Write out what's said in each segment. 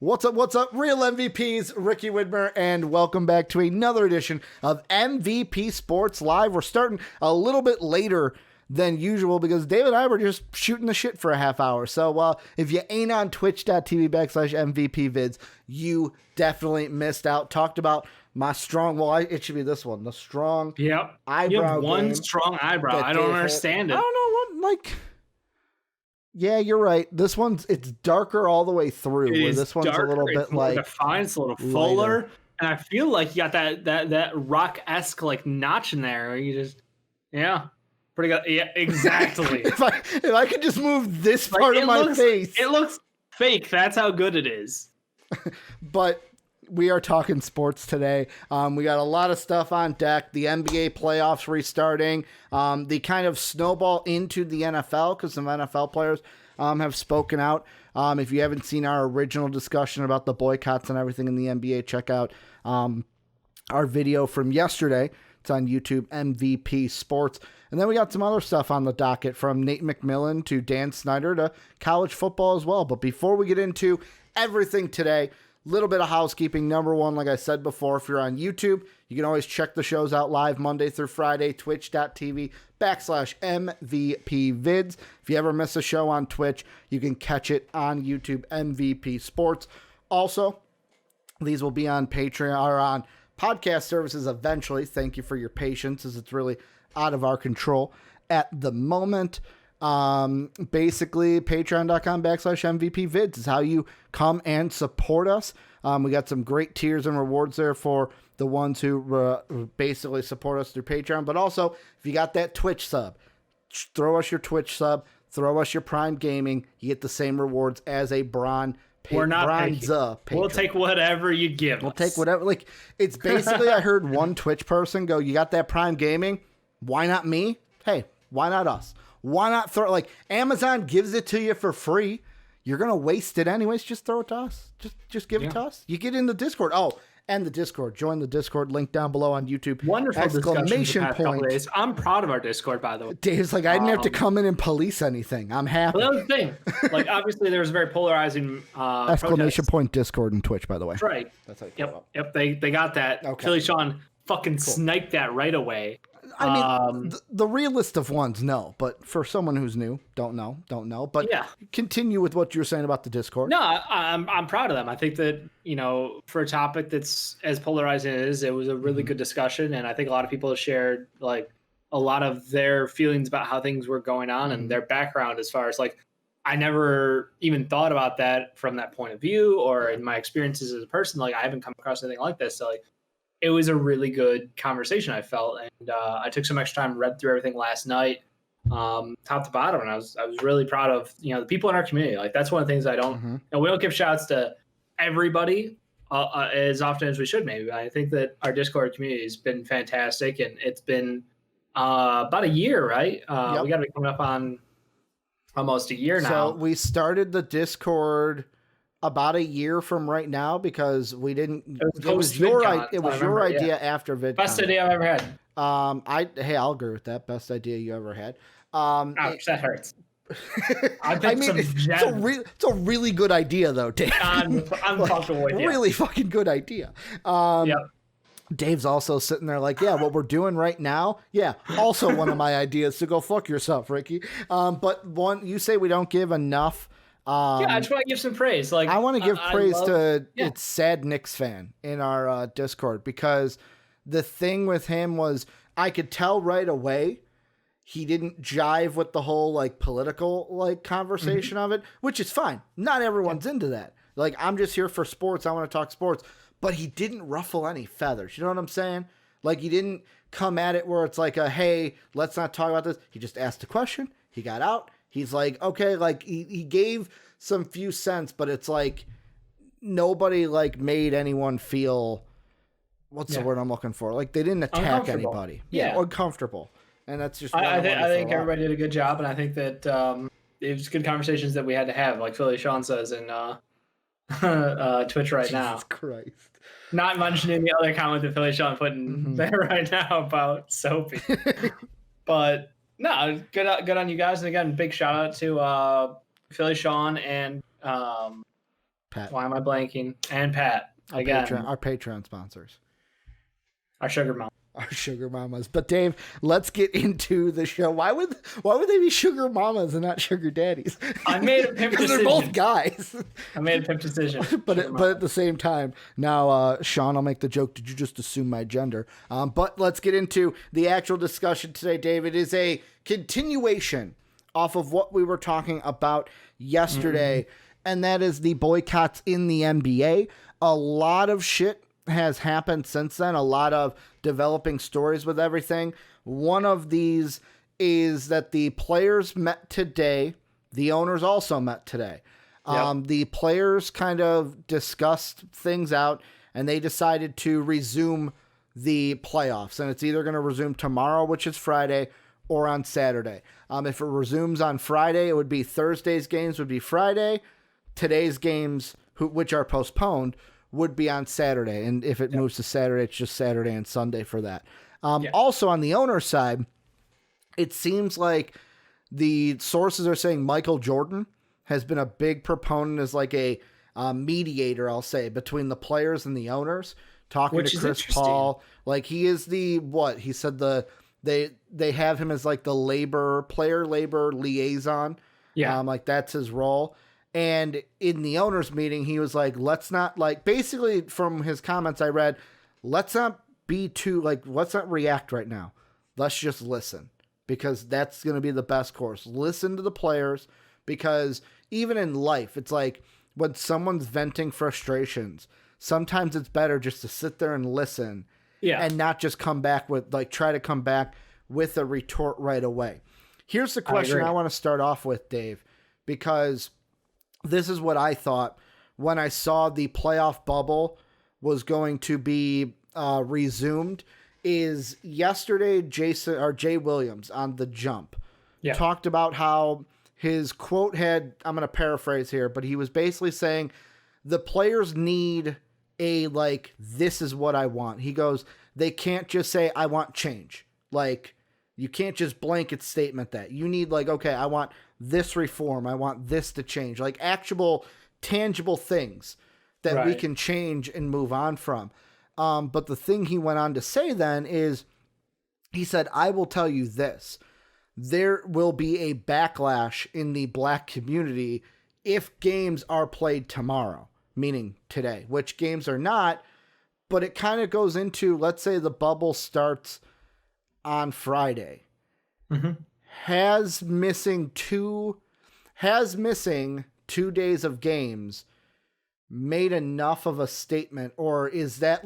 What's up, real MVPs? Ricky Widmer, and welcome back to another edition of MVP Sports Live. We're starting a little bit later than usual because Dave and I were just shooting the shit for a half hour. So if you ain't on twitch.tv/MVPvids, you definitely missed out. Talked about my strong, it should be this one, the strong eyebrow. You have one strong eyebrow. I don't understand it. I don't know what, yeah, you're right. This it's darker all the way through. Where this one's darker, a little bit more defined, it's a little fuller, and I feel like you got that rock-esque notch in there. Where you just, pretty good. Yeah, exactly. if I could just move this part of my face, it looks fake. That's how good it is. But we are talking sports today. We got a lot of stuff on deck. The NBA playoffs restarting. The kind of snowball into the NFL because some NFL players have spoken out. If you haven't seen our original discussion about the boycotts and everything in the NBA, check out our video from yesterday. It's on YouTube, MVP Sports. And then we got some other stuff on the docket, from Nate McMillan to Dan Snyder to college football as well. But before we get into everything today, little bit of housekeeping. Number one, like I said before, if you're on YouTube, you can always check the shows out live Monday through Friday, twitch.tv/MVPvids. If you ever miss a show on Twitch, you can catch it on YouTube, MVP Sports. Also, these will be on Patreon or on podcast services eventually. Thank you for your patience, as it's really out of our control at the moment. Basically patreon.com/MVPvids is how you come and support us. We got some great tiers and rewards there for the ones who basically support us through Patreon. But also, if you got that Twitch sub, throw us your Twitch sub, throw us your Prime Gaming. You get the same rewards as a We're not patron. We'll take whatever you give us. We'll take whatever. It's basically, I heard one Twitch person go, you got that Prime Gaming? Why not me? Hey, why not us? Why not throw Amazon gives it to you for free? You're going to waste it anyways. Just throw it to us. Just give it to us. You get in the Discord. Oh, and the Discord. Join the Discord. Link down below on YouTube. Wonderful exclamation point. I'm proud of our Discord, by the way. Dave's I didn't have to come in and police anything. I'm happy. Well, that was the thing. Obviously, there's very polarizing exclamation point Discord and Twitch, by the way. That's right. That's how you Yep. They got that. Okay. Philly Sean fucking sniped that right away. I mean, the realist of ones know, but for someone who's new, don't know. But continue with what you're saying about the Discord. No, I'm proud of them. I think that, for a topic that's as polarizing as it was a really good discussion. And I think a lot of people have shared a lot of their feelings about how things were going on and their background as far as I never even thought about that from that point of view, or in my experiences as a person. I haven't come across anything like this. So it was a really good conversation, I felt, and I took some extra time, read through everything last night, top to bottom, and I was really proud of the people in our community. That's one of the things I don't. We don't give shouts to everybody as often as we should, maybe. But I think that our Discord community has been fantastic, and it's been about a year, right? We got to be coming up on almost a year now. So we started the Discord about a year from right now because we didn't. It was your idea after VidCon. Best idea I've ever had. I'll agree with that. Best idea you ever had. Ouch, that hurts. It's a really good idea though, Dave. I'm comfortable with you. Really fucking good idea. Dave's also sitting there what we're doing right now. Yeah, also one of my ideas. So go fuck yourself, Ricky. But you say we don't give enough. I just want to give some praise. I want to give praise to it's Sad Knicks fan in our Discord, because the thing with him was I could tell right away he didn't jive with the whole political conversation of it, which is fine. Not everyone's into that. I'm just here for sports. I want to talk sports, but he didn't ruffle any feathers. You know what I'm saying? He didn't come at it where it's hey, let's not talk about this. He just asked a question. He got out. He's okay, he gave some few cents, but it's nobody made anyone feel, what's the word I'm looking for? They didn't attack anybody. Uncomfortable. And that's just, I think everybody did a good job. And I think that it was good conversations that we had to have, like Philly Sean says in Twitch right now. Jesus Christ. Not mentioning the other comment that Philly Sean put in there right now about Soapy. But no, good on you guys. And again, big shout out to Philly Sean and Pat. Why am I blanking? And Pat. Again. Our Patreon sponsors. Our sugar mom. Our sugar mamas. But Dave, let's get into the show. Why would they be sugar mamas and not sugar daddies? I made a pimp decision. They're both guys. I made a pimp decision. but at the same time, now Sean, I'll make the joke. Did you just assume my gender? But let's get into the actual discussion today, Dave. It is a continuation off of what we were talking about yesterday, and that is the boycotts in the NBA. A lot of shit has happened since then, a lot of developing stories with everything. One of these is that the players met today. The owners also met today. Yep. The players kind of discussed things out, and they decided to resume the playoffs. And it's either going to resume tomorrow, which is Friday, or on Saturday. If it resumes on Friday, it would be Thursday's games would be Friday. Today's games, which are postponed, would be on Saturday. And if it moves to Saturday, it's just Saturday and Sunday for that. Also on the owner side, it seems like the sources are saying Michael Jordan has been a big proponent as like a mediator, I'll say, between the players and the owners, talking to Chris Paul. Like he is he said they have him as like the player labor liaison. Yeah. Like that's his role. And in the owners meeting, he was like, let's not basically from his comments I read, let's not react right now. Let's just listen, because that's going to be the best course. Listen to the players, because even in life, it's like when someone's venting frustrations, sometimes it's better just to sit there and listen and not just try to come back with a retort right away. Here's the question I want to start off with, Dave, because this is what I thought when I saw the playoff bubble was going to be resumed. Is yesterday Jay Williams on The Jump talked about how his quote had, I'm going to paraphrase here, but he was basically saying the players need this is what I want. He goes, they can't just say, I want change. Like, you can't just blanket statement that. You need okay, I want this reform. I want this to change. Like actual tangible things that we can change and move on from. But the thing he went on to say then is, he said, I will tell you this. There will be a backlash in the black community if games are played tomorrow, meaning today, which games are not. But it kind of goes into, let's say the bubble starts on Friday. Has missing 2 days of games made enough of a statement, or is that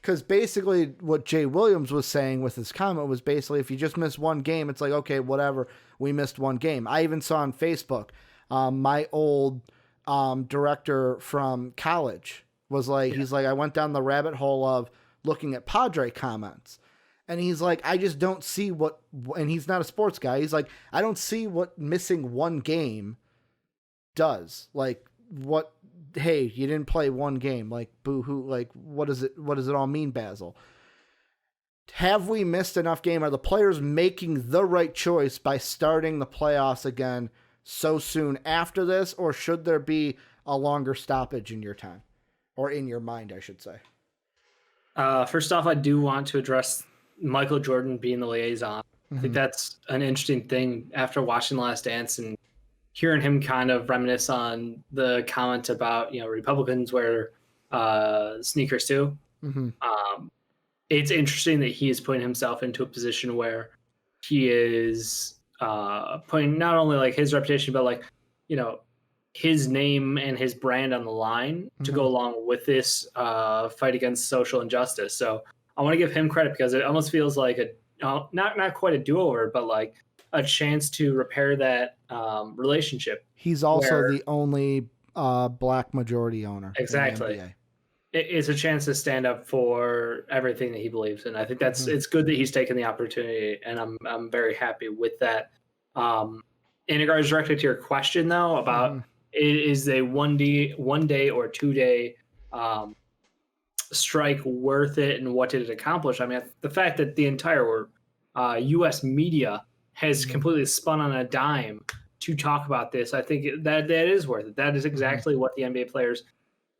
because basically what Jay Williams was saying with his comment was basically if you just miss one game, it's like, okay, whatever, we missed one game. I even saw on Facebook, my old director from college was he's like, I went down the rabbit hole of looking at Padre comments. And he's like, I just don't see and he's not a sports guy. He's like, I don't see what missing one game does. Hey, you didn't play one game. Boo-hoo. What does it all mean, Basil? Have we missed enough game? Are the players making the right choice by starting the playoffs again so soon after this? Or should there be a longer stoppage in your time? Or in your mind, I should say. First off, I do want to address Michael Jordan being the liaison. I think that's an interesting thing after watching The Last Dance and hearing him kind of reminisce on the comment about, Republicans wear sneakers too. It's interesting that he is putting himself into a position where he is putting not only his reputation, but his name and his brand on the line to go along with this fight against social injustice. So I want to give him credit because it almost feels like not quite a do-over, but a chance to repair that relationship. He's also the only black majority owner. Exactly. In the NBA. It's a chance to stand up for everything that he believes in. I think it's good that he's taken the opportunity, and I'm very happy with that. In regards directly to your question though about is a 1 day or 2 day strike worth it, and what did it accomplish? I mean, the fact that the entire U.S. media has completely spun on a dime to talk about this, I think that is worth it. That is exactly what the NBA players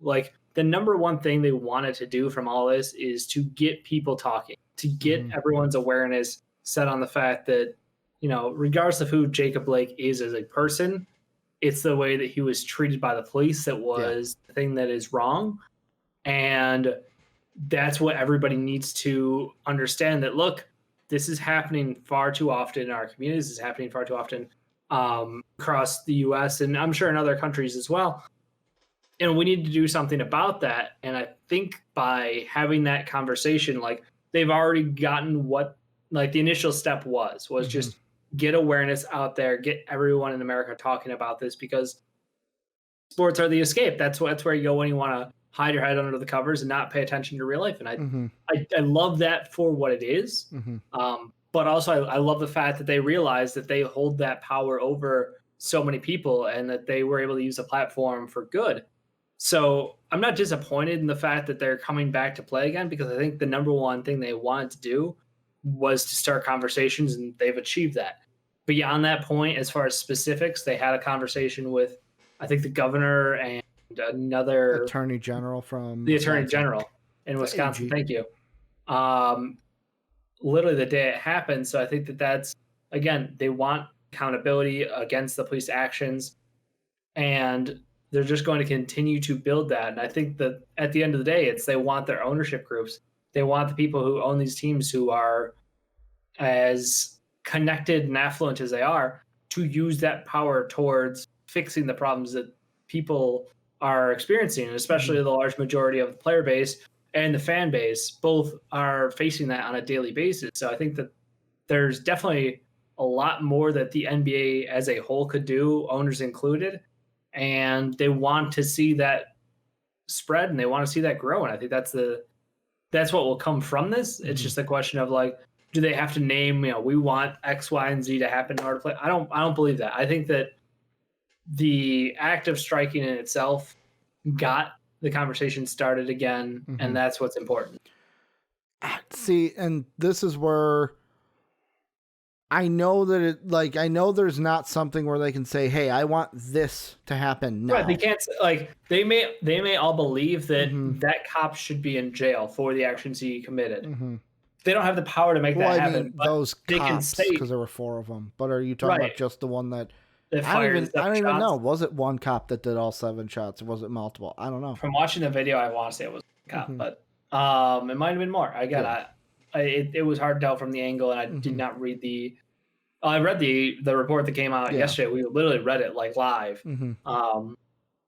like. The number one thing they wanted to do from all this is to get people talking, to get everyone's awareness set on the fact that, regardless of who Jacob Blake is as a person, it's the way that he was treated by the police that was the thing that is wrong. And that's what everybody needs to understand, that, look, this is happening far too often in our communities. This is happening far too often across the U.S. and I'm sure in other countries as well. And we need to do something about that. And I think by having that conversation, like, they've already gotten what, like, the initial step was just get awareness out there, get everyone in America talking about this, because sports are the escape. That's where you go when you want to hide your head under the covers and not pay attention to real life. And I love that for what it is. But also I love the fact that they realize that they hold that power over so many people and that they were able to use the platform for good. So I'm not disappointed in the fact that they're coming back to play again, because I think the number one thing they wanted to do was to start conversations, and they've achieved that. Beyond that point, as far as specifics, they had a conversation with, I think, the governor and another attorney general from the attorney general in Wisconsin. Thank you. Literally the day it happened. So I think that's, again, they want accountability against the police actions, and they're just going to continue to build that. And I think that at the end of the day, they want their ownership groups. They want the people who own these teams, who are as connected and affluent as they are, to use that power towards fixing the problems that people are experiencing, and especially the large majority of the player base and the fan base both are facing that on a daily basis. So I think that there's definitely a lot more that the NBA as a whole could do, owners included, and they want to see that spread and they want to see that grow. And I think that's what will come from this. It's just a question of, like, do they have to name, we want X, Y, and Z to happen in order to play? I don't believe that. I think that the act of striking in itself got the conversation started again, and that's what's important. See, and this is where I know that I know there's not something where they can say, hey, I want this to happen now. Right, they can't, like, they may all believe that that cop should be in jail for the actions he committed. They don't have the power to make that happen. But those cops, because there were 4 of them. But are you talking about just the one that I don't even know. Was it one cop that did all 7 shots, or was it multiple? I don't know. From watching the video, I want to say it was a cop, but it might have been more. It was hard to tell from the angle, and I did not read I read the report that came out yesterday. We literally read it, like, live.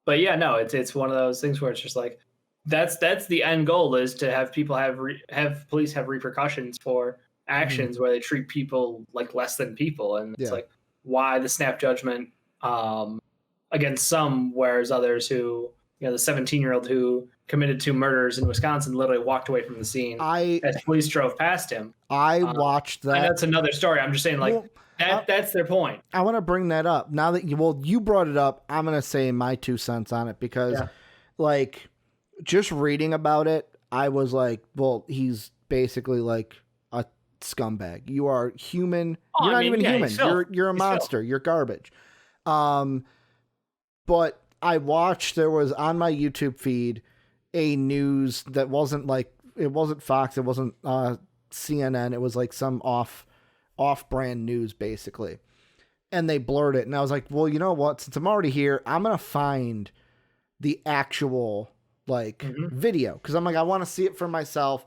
But yeah, no, it's one of those things where it's just like, that's the end goal, is to have people have police have repercussions for actions where they treat people like less than people, and it's like, why the snap judgment against some, whereas others who, the 17-year-old who committed 2 murders in Wisconsin literally walked away from the scene as police drove past him. I watched that. And that's another story. I'm just saying, like, that's their point. I want to bring that up. Now that you brought it up, I'm going to say my 2 cents on it, because like, just reading about it, I was like, well, he's basically like a scumbag. You are human. You're not even human. You're a monster. You're garbage. But I watched, there was on my YouTube feed a news that wasn't like, it wasn't Fox, it wasn't CNN, it was like some off-brand news basically. And they blurred it, and I was like, well, you know what? Since I'm already here, I'm going to find the actual video, because I'm like, I want to see it for myself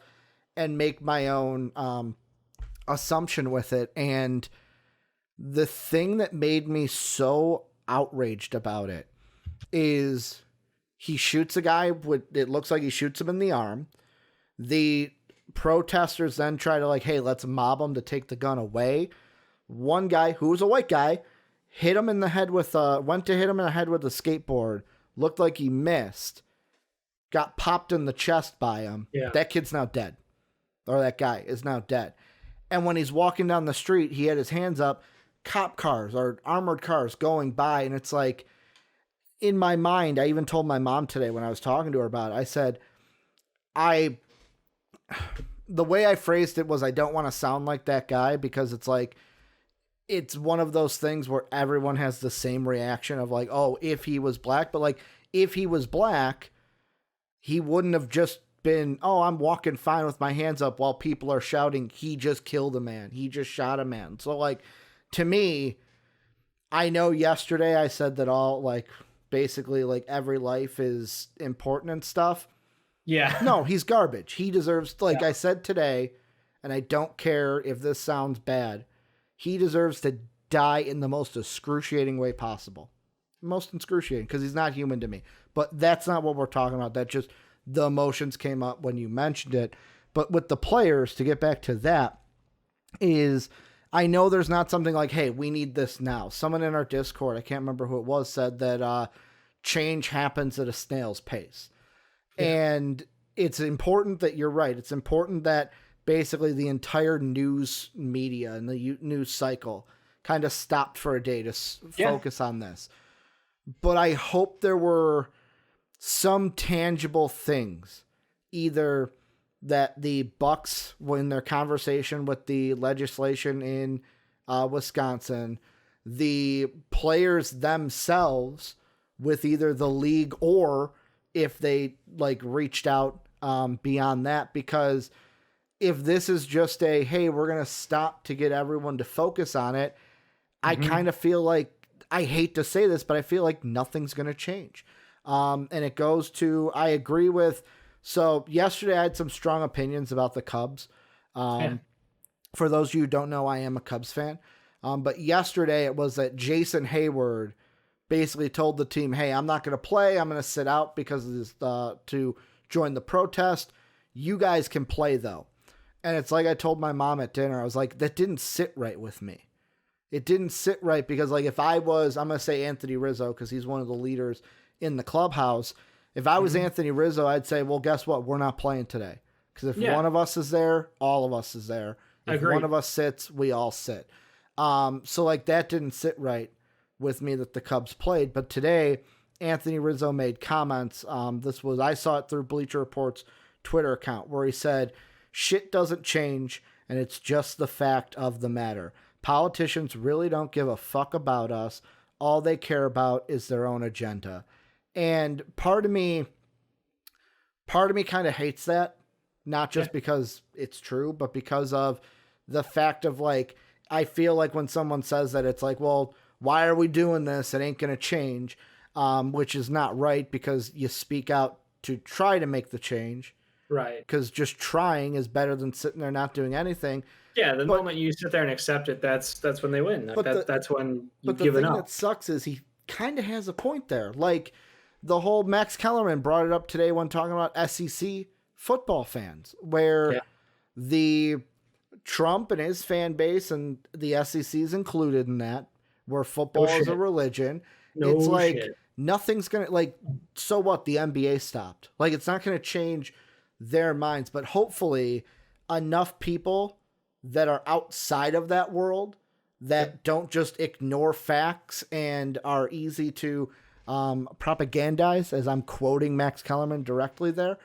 and make my own assumption with it. And the thing that made me so outraged about it is he shoots a guy it looks like he shoots him in the arm. The protesters then try to, like, hey, let's mob him to take the gun away. One guy, who was a white guy, hit him in the head with went to hit him in the head with a skateboard. Looked like he missed. Got popped in the chest by him. Yeah. That kid's now dead. Or that guy is now dead. And when he's walking down the street, he had his hands up, cop cars or armored cars going by. And it's like, in my mind, I even told my mom today when I was talking to her about it, I said, the way I phrased it was, I don't want to sound like that guy, because it's like, it's one of those things where everyone has the same reaction of like, oh, if he was black, but like if he was black, he wouldn't have just been, oh, I'm walking fine with my hands up while people are shouting, he just killed a man, he just shot a man. So like, to me, I know yesterday I said that all like basically like every life is important and stuff. Yeah. No, he's garbage. He deserves, like I said today, and I don't care if this sounds bad, he deserves to die in the most excruciating way possible. Most excruciating, because he's not human to me. But that's not what we're talking about. That just, the emotions came up when you mentioned it. But with the players, to get back to that, is I know there's not something like, hey, we need this now. Someone in our Discord, I can't remember who it was, said that change happens at a snail's pace. Yeah. And it's important that you're right. It's important that basically the entire news media and the news cycle kind of stopped for a day to focus on this. But I hope there were some tangible things, either that the Bucks, when their conversation with the legislation in Wisconsin, the players themselves with either the league or if they like reached out beyond that, because if this is just a, hey, we're going to stop to get everyone to focus on it, I kind of feel like, I hate to say this, but I feel like nothing's going to change. And it goes to, I agree with, so yesterday I had some strong opinions about the Cubs. For those of you who don't know, I am a Cubs fan. But yesterday it was that Jason Hayward basically told the team, hey, I'm not going to play. I'm going to sit out because of this, to join the protest. You guys can play though. And it's like I told my mom at dinner, I was like, that didn't sit right with me. It didn't sit right because like if I was, I'm going to say Anthony Rizzo because he's one of the leaders in the clubhouse. If I was Anthony Rizzo, I'd say, well, guess what? We're not playing today. Because if one of us is there, all of us is there. If one of us sits, we all sit. So like that didn't sit right with me that the Cubs played. But today, Anthony Rizzo made comments. I saw it through Bleacher Report's Twitter account where he said, shit doesn't change, and it's just the fact of the matter. Politicians really don't give a fuck about us. All they care about is their own agenda. And part of me kind of hates that, not just because it's true, but because of the fact of like, I feel like when someone says that, it's like, well, why are we doing this? It ain't going to change, which is not right because you speak out to try to make the change. Right. Because just trying is better than sitting there not doing anything. Yeah, the moment you sit there and accept it, that's when they win. That's when you've given up. But the thing that sucks is he kind of has a point there. Like the whole Max Kellerman brought it up today when talking about SEC football fans, where the Trump and his fan base and the SEC is included in that, where football is a religion. It's like nothing's going to, like, so what? The NBA stopped. Like, it's not going to change their minds, but hopefully enough people that are outside of that world that don't just ignore facts and are easy to propagandize, as I'm quoting Max Kellerman directly there.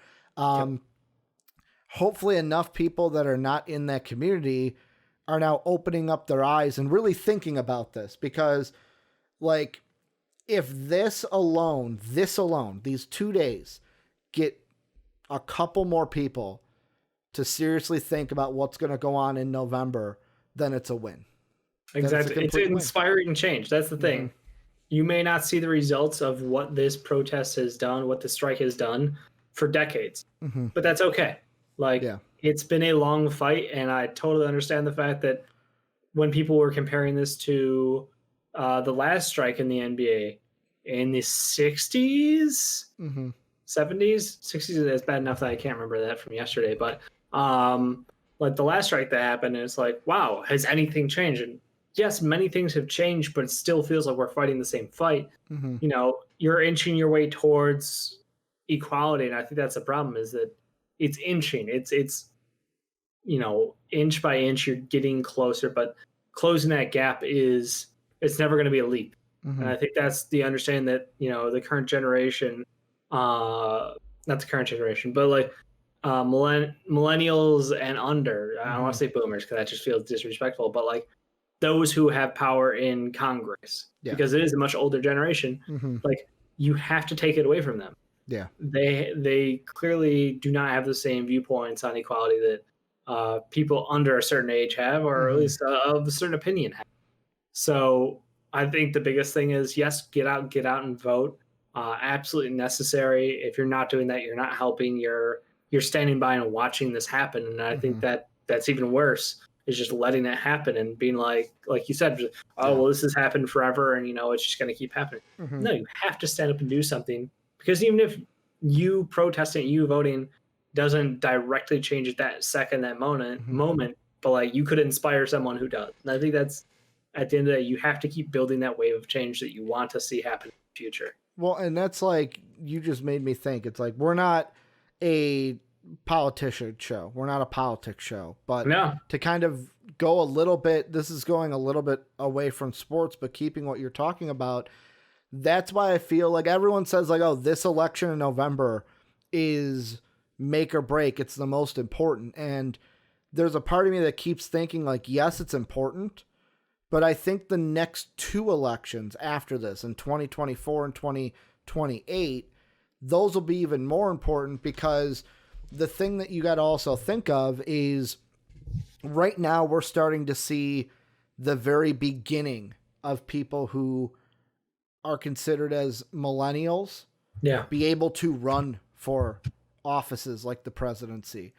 Hopefully enough people that are not in that community are now opening up their eyes and really thinking about this, because like if this alone, these 2 days get a couple more people to seriously think about what's going to go on in November, then it's a win. Exactly. It's inspiring change. That's the thing. You may not see the results of what this protest has done, what the strike has done for decades, but that's okay. Like it's been a long fight, and I totally understand the fact that when people were comparing this to the last strike in the NBA in the 60s, 70s, 60s is bad enough that I can't remember that from yesterday, but like the last strike that happened, it's like, wow, has anything changed? And yes, many things have changed, but it still feels like we're fighting the same fight. You know, you're inching your way towards equality, and I think that's the problem, is that it's inching. It's you know, inch by inch, you're getting closer, but closing that gap it's never going to be a leap. And I think that's the understanding that, you know, the current generation, not the current generation, but like millennials and under, I don't want to say boomers because that just feels disrespectful, but like those who have power in Congress, because it is a much older generation. Like, you have to take it away from them. Yeah. They clearly do not have the same viewpoints on equality that people under a certain age have, or at least of a certain opinion have. So I think the biggest thing is, yes, get out and vote. Absolutely necessary. If you're not doing that, you're not helping. You're standing by and watching this happen. And I think that's even worse, is just letting it happen and being like you said, well, this has happened forever, and it's just going to keep happening. No, you have to stand up and do something, because even if you protesting, you voting doesn't directly change it that second, that moment, but like, you could inspire someone who does. And I think that's, at the end of the day, you have to keep building that wave of change that you want to see happen in the future. Well, and that's like, you just made me think. It's like, we're not a politician show. We're not a politics show. But to kind of go a little bit, this is going a little bit away from sports, but keeping what you're talking about, that's why I feel like everyone says, like, oh, this election in November is make or break. It's the most important. And there's a part of me that keeps thinking, like, yes, it's important, but I think the next two elections after this, in 2024 and 2028, those will be even more important, because the thing that you got to also think of is, right now we're starting to see the very beginning of people who are considered as millennials be able to run for offices like the presidency.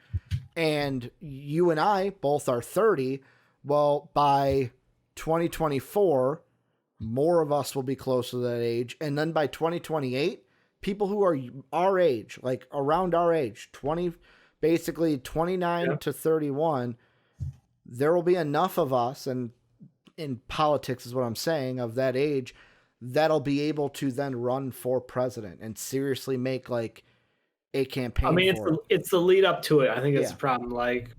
And you and I both are 30. Well, by 2024, more of us will be close to that age. And then by 2028, people who are our age, like around our age, basically 29 to 31, there will be enough of us, and in politics is what I'm saying, of that age, that'll be able to then run for president and seriously make like a campaign. I mean, it's the lead up to it. I think that's the problem. Like,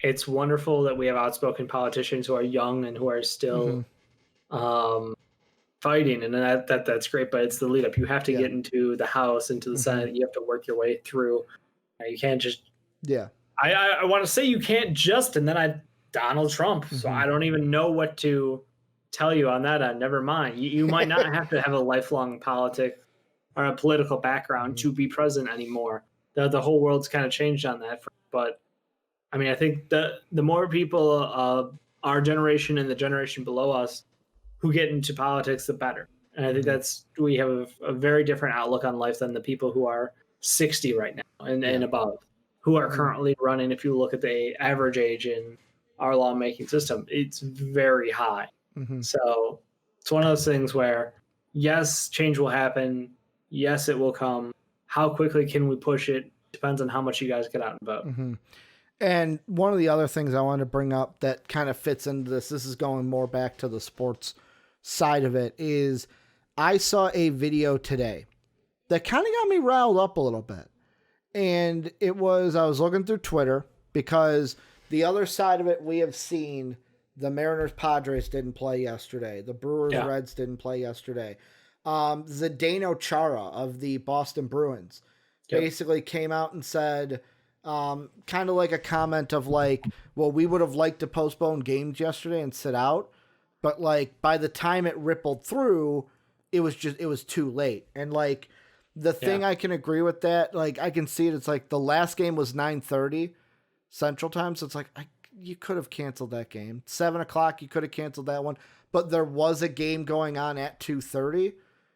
it's wonderful that we have outspoken politicians who are young and who are still fighting, and that's great. But it's the lead up. You have to get into the House, into the Senate. You have to work your way through. You can't just I want to say you can't just, and then Donald Trump. So I don't even know what to tell you on that end. Never mind. You might not have to have a lifelong politic or a political background to be president anymore. The whole world's kind of changed on that. But I mean, I think the more people of our generation and the generation below us who get into politics, the better. And I think we have a very different outlook on life than the people who are 60 right now and above, who are currently running. If you look at the average age in our lawmaking system, it's very high. So it's one of those things where, yes, change will happen. Yes, it will come. How quickly can we push it? Depends on how much you guys get out and vote. And one of the other things I wanted to bring up that kind of fits into this is going more back to the sports side of it, is I saw a video today that kind of got me riled up a little bit. And I was looking through Twitter, because the other side of it, we have seen the Mariners Padres didn't play yesterday. The Brewers Reds didn't play yesterday. Zdeno Chara of the Boston Bruins basically came out and said, kind of like a comment of like, well, we would have liked to postpone games yesterday and sit out, but like by the time it rippled through, it was too late. And like the thing I can agree with that, like I can see it. It's like the last game was 9:30 Central Time. So it's like, you could have canceled that game. 7:00, you could have canceled that one, but there was a game going on at 2:30.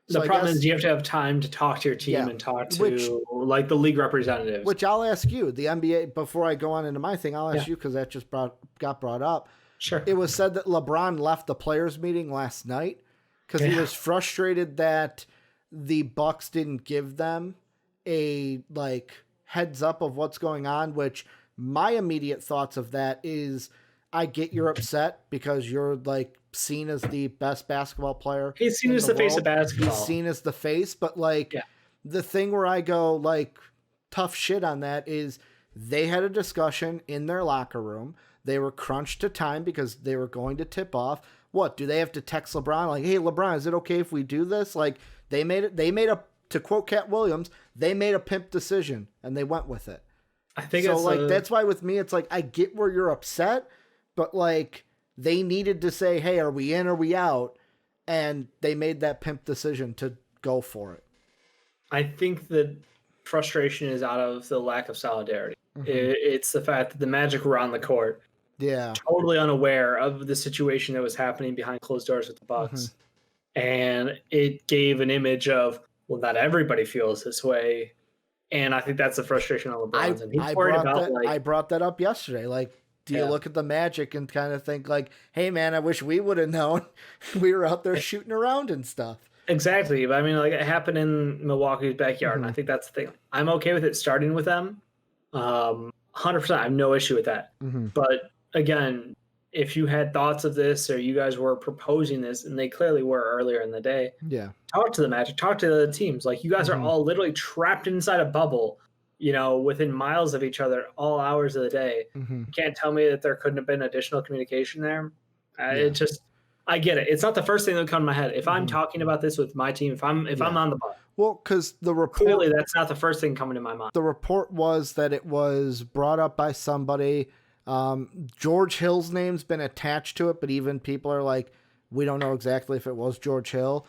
The problem is you have to have time to talk to your team and talk to like the league representatives. Which I'll ask you, the NBA, before I go on into my thing, I'll ask you, because that just got brought up. Sure. It was said that LeBron left the players meeting last night because he was frustrated that the Bucks didn't give them a like heads up of what's going on, which my immediate thoughts of that is, I get you're upset because you're like seen as the best basketball player. He's seen as the face of basketball. He's seen as the face, but like the thing where I go like tough shit on that is they had a discussion in their locker room. They were crunched to time because they were going to tip off. What, do they have to text LeBron? Like, hey, LeBron, is it okay if we do this? Like they made a, to quote Cat Williams, they made a pimp decision and they went with it. I think so. Like that's why with me, it's like I get where you're upset, but like They needed to say, hey, are we in or are we out? And they made that pimp decision to go for it. I think that frustration is out of the lack of solidarity. It's the fact that the Magic were on the court, totally unaware of the situation that was happening behind closed doors with the Bucks, and it gave an image of, well, not everybody feels this way, and I think that's the frustration on LeBron's. And he's worried about I brought that up yesterday. Like, do you look at the Magic and kind of think like, hey man, I wish we would have known. We were out there shooting around and stuff. Exactly. But I mean, like, it happened in Milwaukee's backyard, and I think that's the thing. I'm okay with it starting with them. 100%. I have no issue with that. But again, if you had thoughts of this or you guys were proposing this, and they clearly were earlier in the day, talk to the Magic, talk to the teams. Like, you guys are all literally trapped inside a bubble, within miles of each other all hours of the day. You can't tell me that there couldn't have been additional communication there. I get it. It's not the first thing that would come to my head. If I'm talking about this with my team, if I'm on the bus. Well, because the report, clearly that's not the first thing coming to my mind. The report was that it was brought up by somebody. George Hill's name's been attached to it, but even people are like, we don't know exactly if it was George Hill.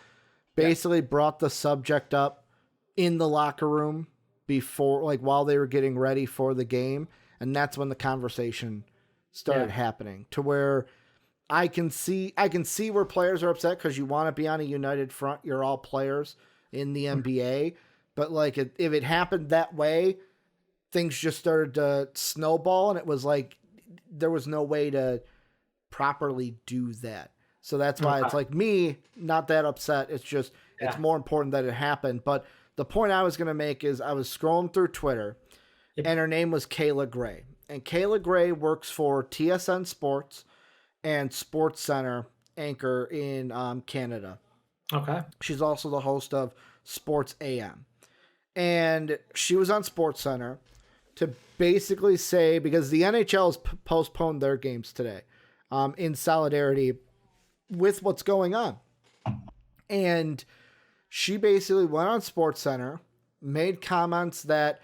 Basically brought the subject up in the locker room before, like, while they were getting ready for the game. And that's when the conversation started happening, to where I can see where players are upset because you want to be on a united front. You're all players in the NBA. But like, if it happened that way, things just started to snowball, and it was like there was no way to properly do that. So that's why it's like, me, not that upset. It's just, it's more important that it happened. But the point I was going to make is, I was scrolling through Twitter and her name was Kayla Gray. And Kayla Gray works for TSN Sports and Sports Center anchor in Canada. Okay. She's also the host of Sports AM. And she was on Sports Center to basically say, because the NHL has postponed their games today in solidarity with what's going on. And she basically went on Sports Center, made comments that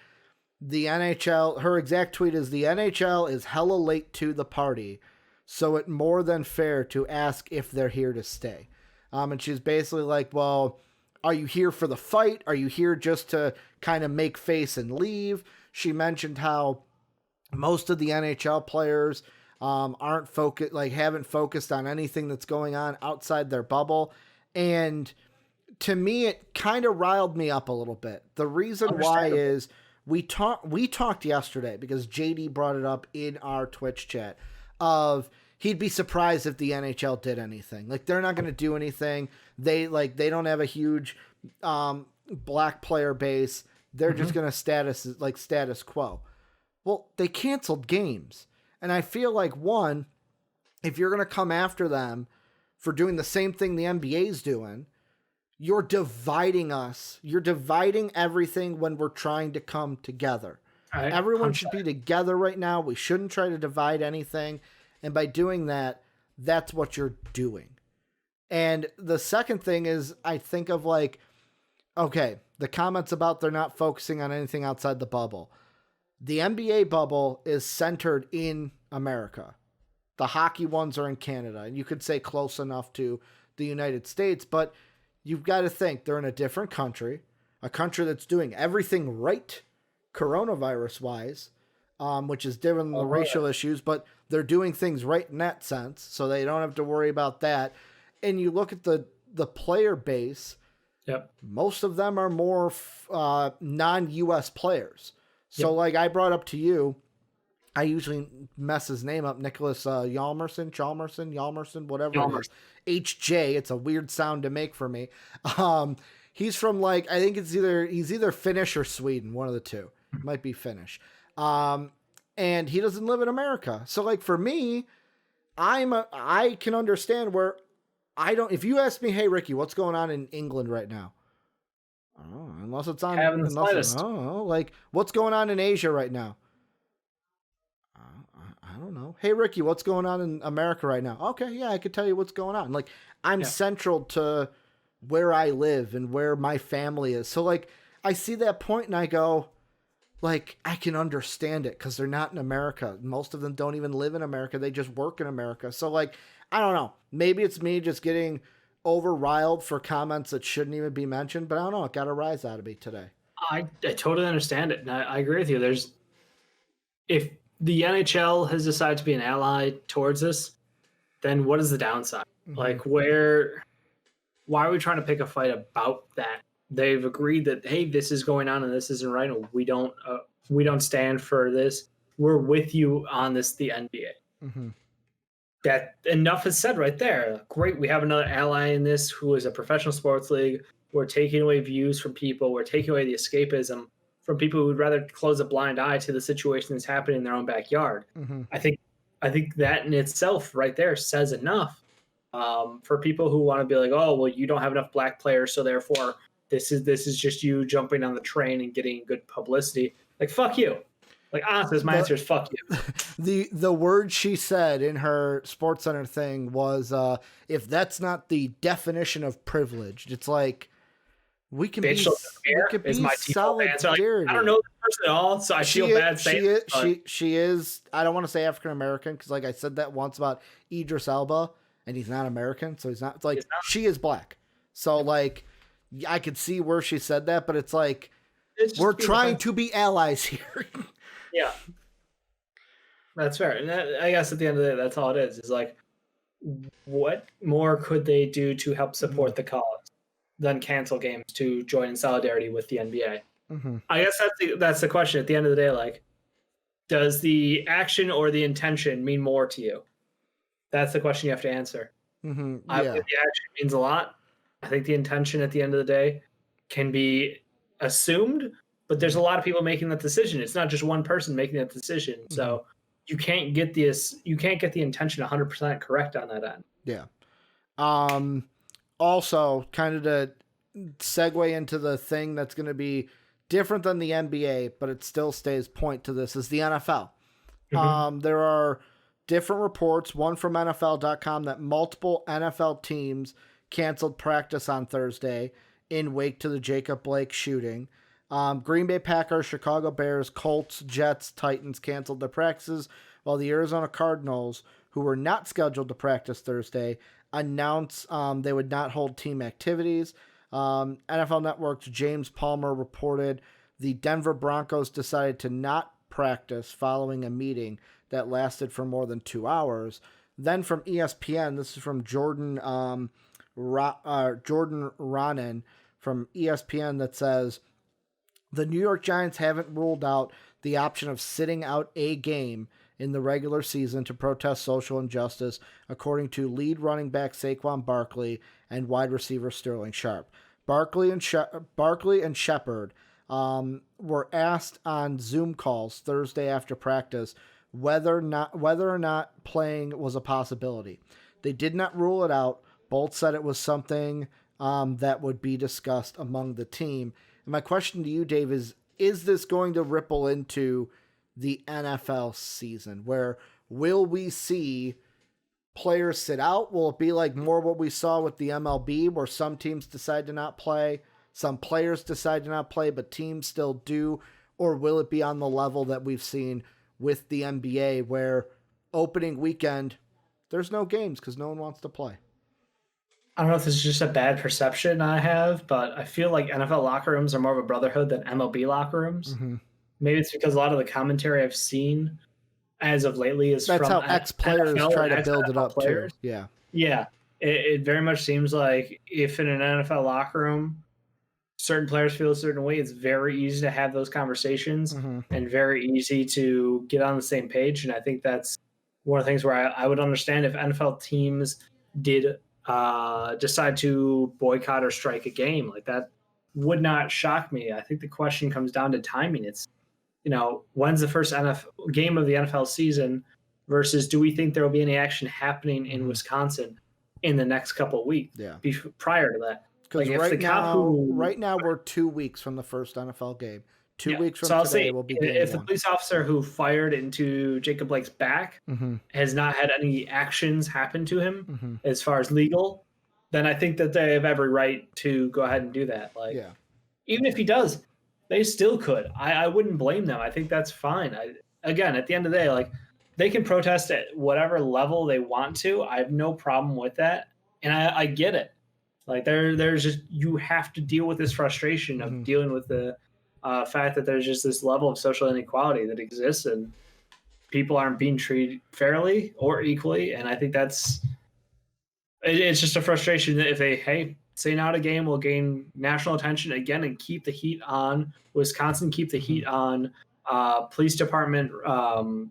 the NHL, her exact tweet is, the NHL is hella late to the party, so it's more than fair to ask if they're here to stay. And she's basically like, well, are you here for the fight? Are you here just to kind of make face and leave? She mentioned how most of the NHL players aren't focused, like haven't focused on anything that's going on outside their bubble. And to me, it kind of riled me up a little bit. The reason why is we talked yesterday, because JD brought it up in our Twitch chat, of he'd be surprised if the NHL did anything. Like, they're not going to do anything. They don't have a huge black player base. They're just going to status quo. Well, they canceled games. And I feel like, one, if you're going to come after them for doing the same thing the NBA's doing, you're dividing us. You're dividing everything when we're trying to come together. Everyone should be together right now. We shouldn't try to divide anything. And by doing that, that's what you're doing. And the second thing is, I think of like, okay, the comments about they're not focusing on anything outside the bubble. The NBA bubble is centered in America. The hockey ones are in Canada. And you could say close enough to the United States, but you've got to think they're in a different country, a country that's doing everything right coronavirus-wise, which is different than the racial issues, but they're doing things right in that sense, so they don't have to worry about that. And you look at the player base, most of them are more non-U.S. players. So like I brought up to you, I usually mess his name up, Nicholas Hjalmarsson, whatever it is. HJ, it's a weird sound to make for me. He's from, like, I think he's either Finnish or Sweden, one of the two. Might be Finnish. And he doesn't live in America. So like for me, I can understand where if you ask me, hey Ricky, what's going on in England right now? Oh, unless it's on, like, what's going on in Asia right now? I don't know. Hey Ricky, what's going on in America right now? Okay, yeah, I could tell you what's going on. Like, I'm central to where I live and where my family is. So like, I see that point and I go, like, I can understand it because they're not in America. Most of them don't even live in America. They just work in America. So like, I don't know. Maybe it's me just getting over-riled for comments that shouldn't even be mentioned, but I don't know. It got a rise out of me today. I totally understand it, and I agree with you. If the NHL has decided to be an ally towards this, then what is the downside? Mm-hmm. Like, why are we trying to pick a fight about that? They've agreed that, hey, this is going on and this isn't right, and we don't stand for this. We're with you on this, the NBA. Mm-hmm. That enough is said right there. Great, we have another ally in this who is a professional sports league. We're taking away views from people. We're taking away the escapism from people who would rather close a blind eye to the situation that's happening in their own backyard. Mm-hmm. I think that in itself right there says enough for people who want to be like, oh, well, you don't have enough black players, so therefore this is just you jumping on the train and getting good publicity. Like, fuck you. Like, honestly, my answer is fuck you. The word she said in her SportsCenter thing was, if that's not the definition of privileged, it's like, we can be solidarity. Like, I don't know this person at all, so I feel bad saying it. She is, I don't want to say African-American, because like I said that once about Idris Elba, and he's not American, so he's not, it's like, she is black. So like, I could see where she said that, but it's like, we're trying to be allies here. Yeah, that's fair. And I guess at the end of the day, that's all it is like, what more could they do to help support the cause than cancel games to join in solidarity with the NBA? Mm-hmm. I guess that's the question at the end of the day. Like, does the action or the intention mean more to you? That's the question you have to answer. Mm-hmm. I think the action means a lot. I think the intention at the end of the day can be assumed, but there's a lot of people making that decision. It's not just one person making that decision. Mm-hmm. So you can't get the intention 100% correct on that end. Yeah. Also, kind of to segue into the thing that's going to be different than the NBA, but it still stays point to this, is the NFL. Mm-hmm. There are different reports, one from NFL.com, that multiple NFL teams canceled practice on Thursday in wake to the Jacob Blake shooting. Green Bay Packers, Chicago Bears, Colts, Jets, Titans canceled their practices, while the Arizona Cardinals, who were not scheduled to practice Thursday, announced they would not hold team activities. NFL Network's James Palmer reported the Denver Broncos decided to not practice following a meeting that lasted for more than 2 hours. Then from ESPN, this is from Jordan Ronan from ESPN, that says, the New York Giants haven't ruled out the option of sitting out a game in the regular season to protest social injustice, according to lead running back Saquon Barkley and wide receiver Sterling Sharp. Barkley and Shepard were asked on Zoom calls Thursday after practice whether or not playing was a possibility. They did not rule it out. Both said it was something that would be discussed among the team. And my question to you, Dave, is this going to ripple into the NFL season, where will we see players sit out? Will it be like more what we saw with the MLB, where some teams decide to not play, some players decide to not play, but teams still do? Or will it be on the level that we've seen with the NBA, where opening weekend, there's no games because no one wants to play? I don't know if this is just a bad perception I have, but I feel like NFL locker rooms are more of a brotherhood than MLB locker rooms. Mm-hmm. Maybe it's because a lot of the commentary I've seen as of lately is that's from how ex-players try to build it up players. Too. Yeah. Yeah. It very much seems like if in an NFL locker room, certain players feel a certain way, it's very easy to have those conversations and very easy to get on the same page. And I think that's one of the things where I would understand if NFL teams did decide to boycott or strike a game. Like, that would not shock me. I think the question comes down to timing. It's, when's the first game of the NFL season versus do we think there will be any action happening in Wisconsin in the next couple of weeks prior to that? Because right now we're 2 weeks from the first NFL game. 2 weeks from today will be game if one. The police officer who fired into Jacob Blake's back has not had any actions happen to him as far as legal, then I think that they have every right to go ahead and do that. Like, even if he does, they still could. I wouldn't blame them. I think that's fine. Again, at the end of the day, like, they can protest at whatever level they want to. I have no problem with that, and I get it. Like there's just you have to deal with this frustration of dealing with the fact that there's just this level of social inequality that exists, and people aren't being treated fairly or equally. And I think it's just a frustration that if they say not a game will gain national attention again and keep the heat on Wisconsin, keep the heat on police department,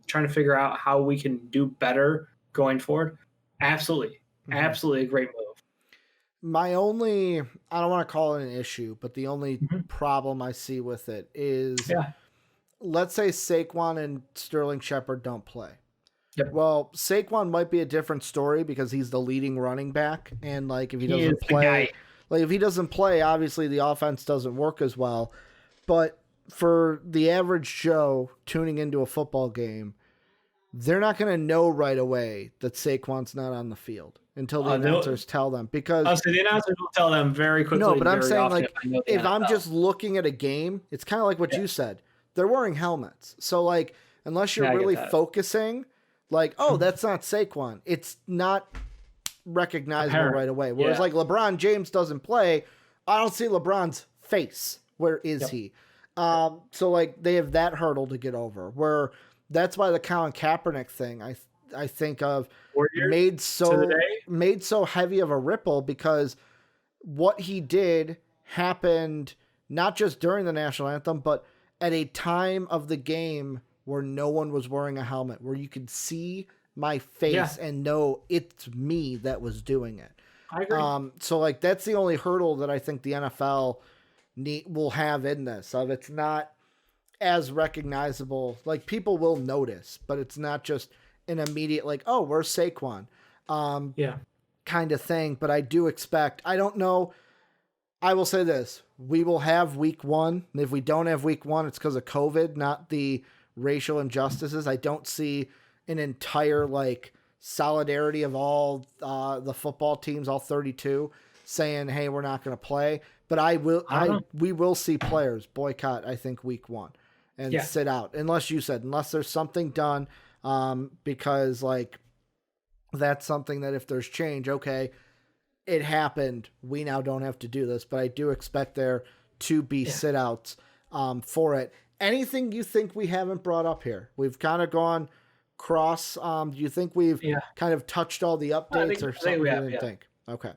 trying to figure out how we can do better going forward. Absolutely a great move. My only, I don't want to call it an issue, but the only problem I see with it is, let's say Saquon and Sterling Shepard don't play. Yep. Well, Saquon might be a different story because he's the leading running back, and like if he doesn't play, obviously the offense doesn't work as well. But for the average Joe tuning into a football game, they're not going to know right away that Saquon's not on the field until the announcers tell them. Because the announcers will tell them very quickly. No, but I'm saying, like, if I'm just looking at a game, it's kind of like what you said. They're wearing helmets. So, like, unless you're really focusing, like, oh, that's not Saquon. It's not recognizable right away. Whereas, like, LeBron James doesn't play. I don't see LeBron's face. Where is he? So, like, they have that hurdle to get over. Where that's why the Colin Kaepernick thing, I think of made so heavy of a ripple, because what he did happened not just during the national anthem, but at a time of the game where no one was wearing a helmet, where you could see my face and know it's me that was doing it. I agree. So like, that's the only hurdle that I think the NFL will have in this, of it's not as recognizable. Like, people will notice, but it's not just an immediate, like, oh, where's Saquon? Kind of thing. But I do expect, I don't know. I will say this, we will have week 1. And if we don't have week 1, it's because of COVID, not the racial injustices. I don't see an entire, like, solidarity of all the football teams, all 32, saying, hey, we're not going to play. But we will see players boycott, I think, week 1 and sit out. Unless there's something done, because, like, that's something that if there's change, okay, it happened, we now don't have to do this. But I do expect there to be sit outs for it. Anything you think we haven't brought up here? We've kind of gone cross. Do you think we've kind of touched all the updates or something you didn't think? Okay.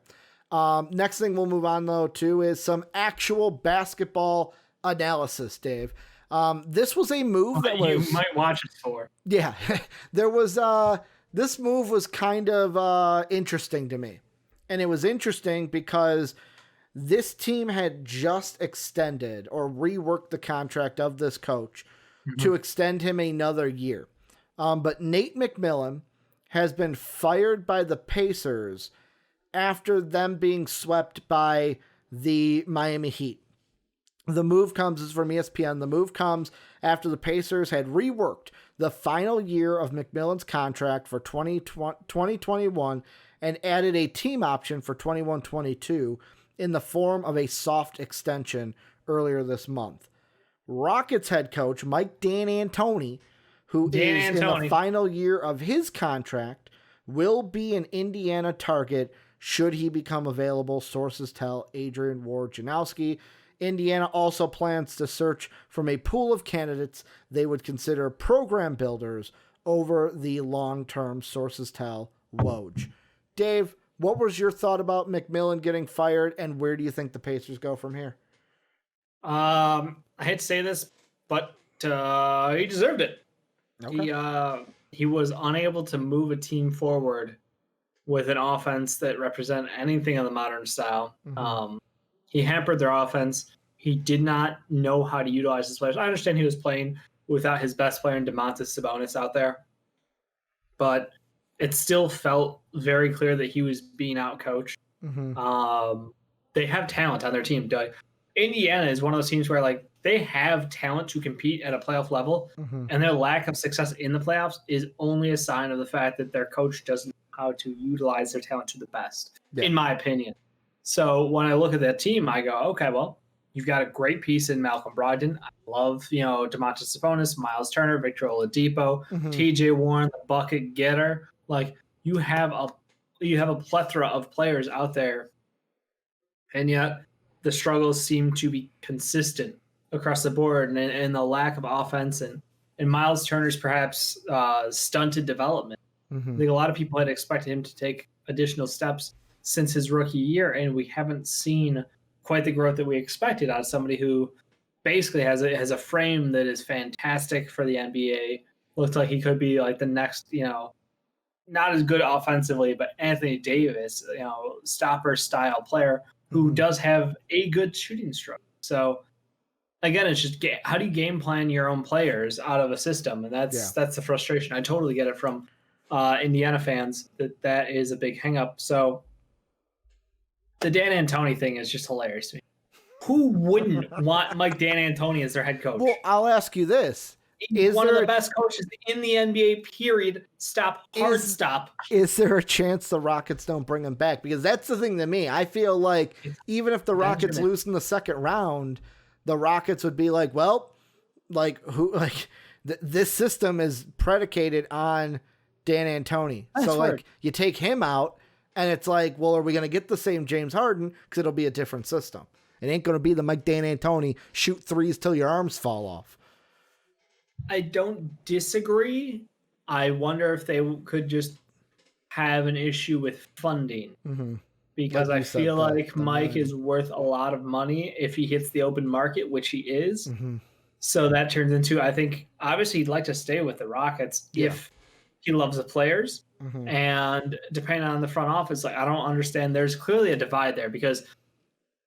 Next thing we'll move on, though, to is some actual basketball analysis, Dave. This was a move that you might watch it for. Yeah, there was, this move was kind of interesting to me. And it was interesting because this team had just extended or reworked the contract of this coach to extend him another year. But Nate McMillan has been fired by the Pacers after them being swept by the Miami Heat. The move comes, this is from ESPN, the move comes after the Pacers had reworked the final year of McMillan's contract for 2021 and added a team option for 21-22 in the form of a soft extension earlier this month. Rockets head coach Mike D'Antoni, who is in the final year of his contract, will be an Indiana target should he become available, sources tell Adrian Wojnarowski. Indiana also plans to search from a pool of candidates they would consider program builders over the long term, sources tell Woj. Dave, what was your thought about McMillan getting fired, and where do you think the Pacers go from here? I hate to say this, but he deserved it. Okay. He was unable to move a team forward with an offense that represent anything of the modern style. He hampered their offense. He did not know how to utilize his players. I understand he was playing without his best player, Domantas Sabonis, out there, but it still felt very clear that he was being outcoached. They have talent on their team. Indiana is one of those teams where, like, they have talent to compete at a playoff level, and their lack of success in the playoffs is only a sign of the fact that their coach doesn't know how to utilize their talent to the best, in my opinion. So when I look at that team, I go, okay, well, You've got a great piece in Malcolm Brogdon. I love, Domantas Sabonis, Miles Turner, Victor Oladipo, TJ Warren, the bucket getter. Like you have a plethora of players out there, and yet the struggles seem to be consistent across the board, and the lack of offense and Miles Turner's perhaps stunted development. I think a lot of people had expected him to take additional steps since his rookie year, and we haven't seen quite the growth that we expected out of somebody who basically has a frame that is fantastic for the NBA. Looks like he could be like the next, not as good offensively, but Anthony Davis, stopper style player who does have a good shooting stroke. So again, it's just how do you game plan your own players out of a system, and that's the frustration. I totally get it from Indiana fans that is a big hang up. So the Dan Antoni thing is just hilarious to me. Who wouldn't want Mike D'Antoni as their head coach? Well, I'll ask you this. He's one of the best coaches in the NBA, period. Stop. Is there a chance the Rockets don't bring him back? Because that's the thing to me. I feel like even if the Rockets lose in the second round, the Rockets would be like, well, this system is predicated on Dan Antoni. So like you take him out and it's like, well, are we going to get the same James Harden? Because it'll be a different system. It ain't going to be the Mike D'Antoni shoot threes till your arms fall off. I don't disagree. I wonder if they could just have an issue with funding. Because I feel like Mike is worth a lot of money if he hits the open market, which he is. So that turns into, I think, obviously he'd like to stay with the Rockets if he loves the players. And depending on the front office, like I don't understand. There's clearly a divide there because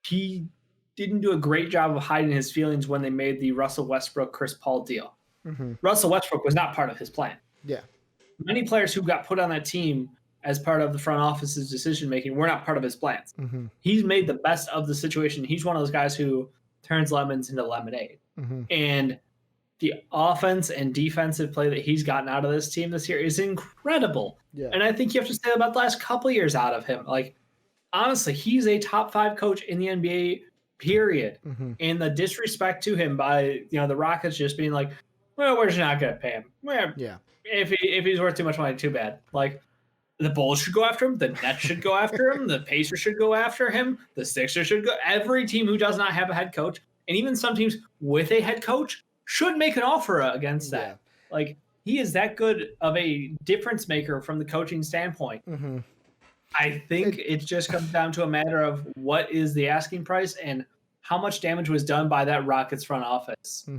he didn't do a great job of hiding his feelings when they made the Russell Westbrook, Chris Paul deal. Russell Westbrook was not part of his plan. Many players who got put on that team as part of the front office's decision-making were not part of his plans. He's made the best of the situation. He's one of those guys who turns lemons into lemonade. And the offense and defensive play that he's gotten out of this team this year is incredible. And I think you have to say that about the last couple of years out of him. Like, honestly, he's a top 5 coach in the NBA, period. And the disrespect to him by, the Rockets just being like, well, we're just not going to pay him. If he's worth too much money, too bad. Like, the Bulls should go after him. The Nets should go after him. The Pacers should go after him. The Sixers should go. Every team who does not have a head coach, and even some teams with a head coach, should make an offer against that. Like, he is that good of a difference maker from the coaching standpoint. I think it just comes down to a matter of what is the asking price and how much damage was done by that Rockets front office.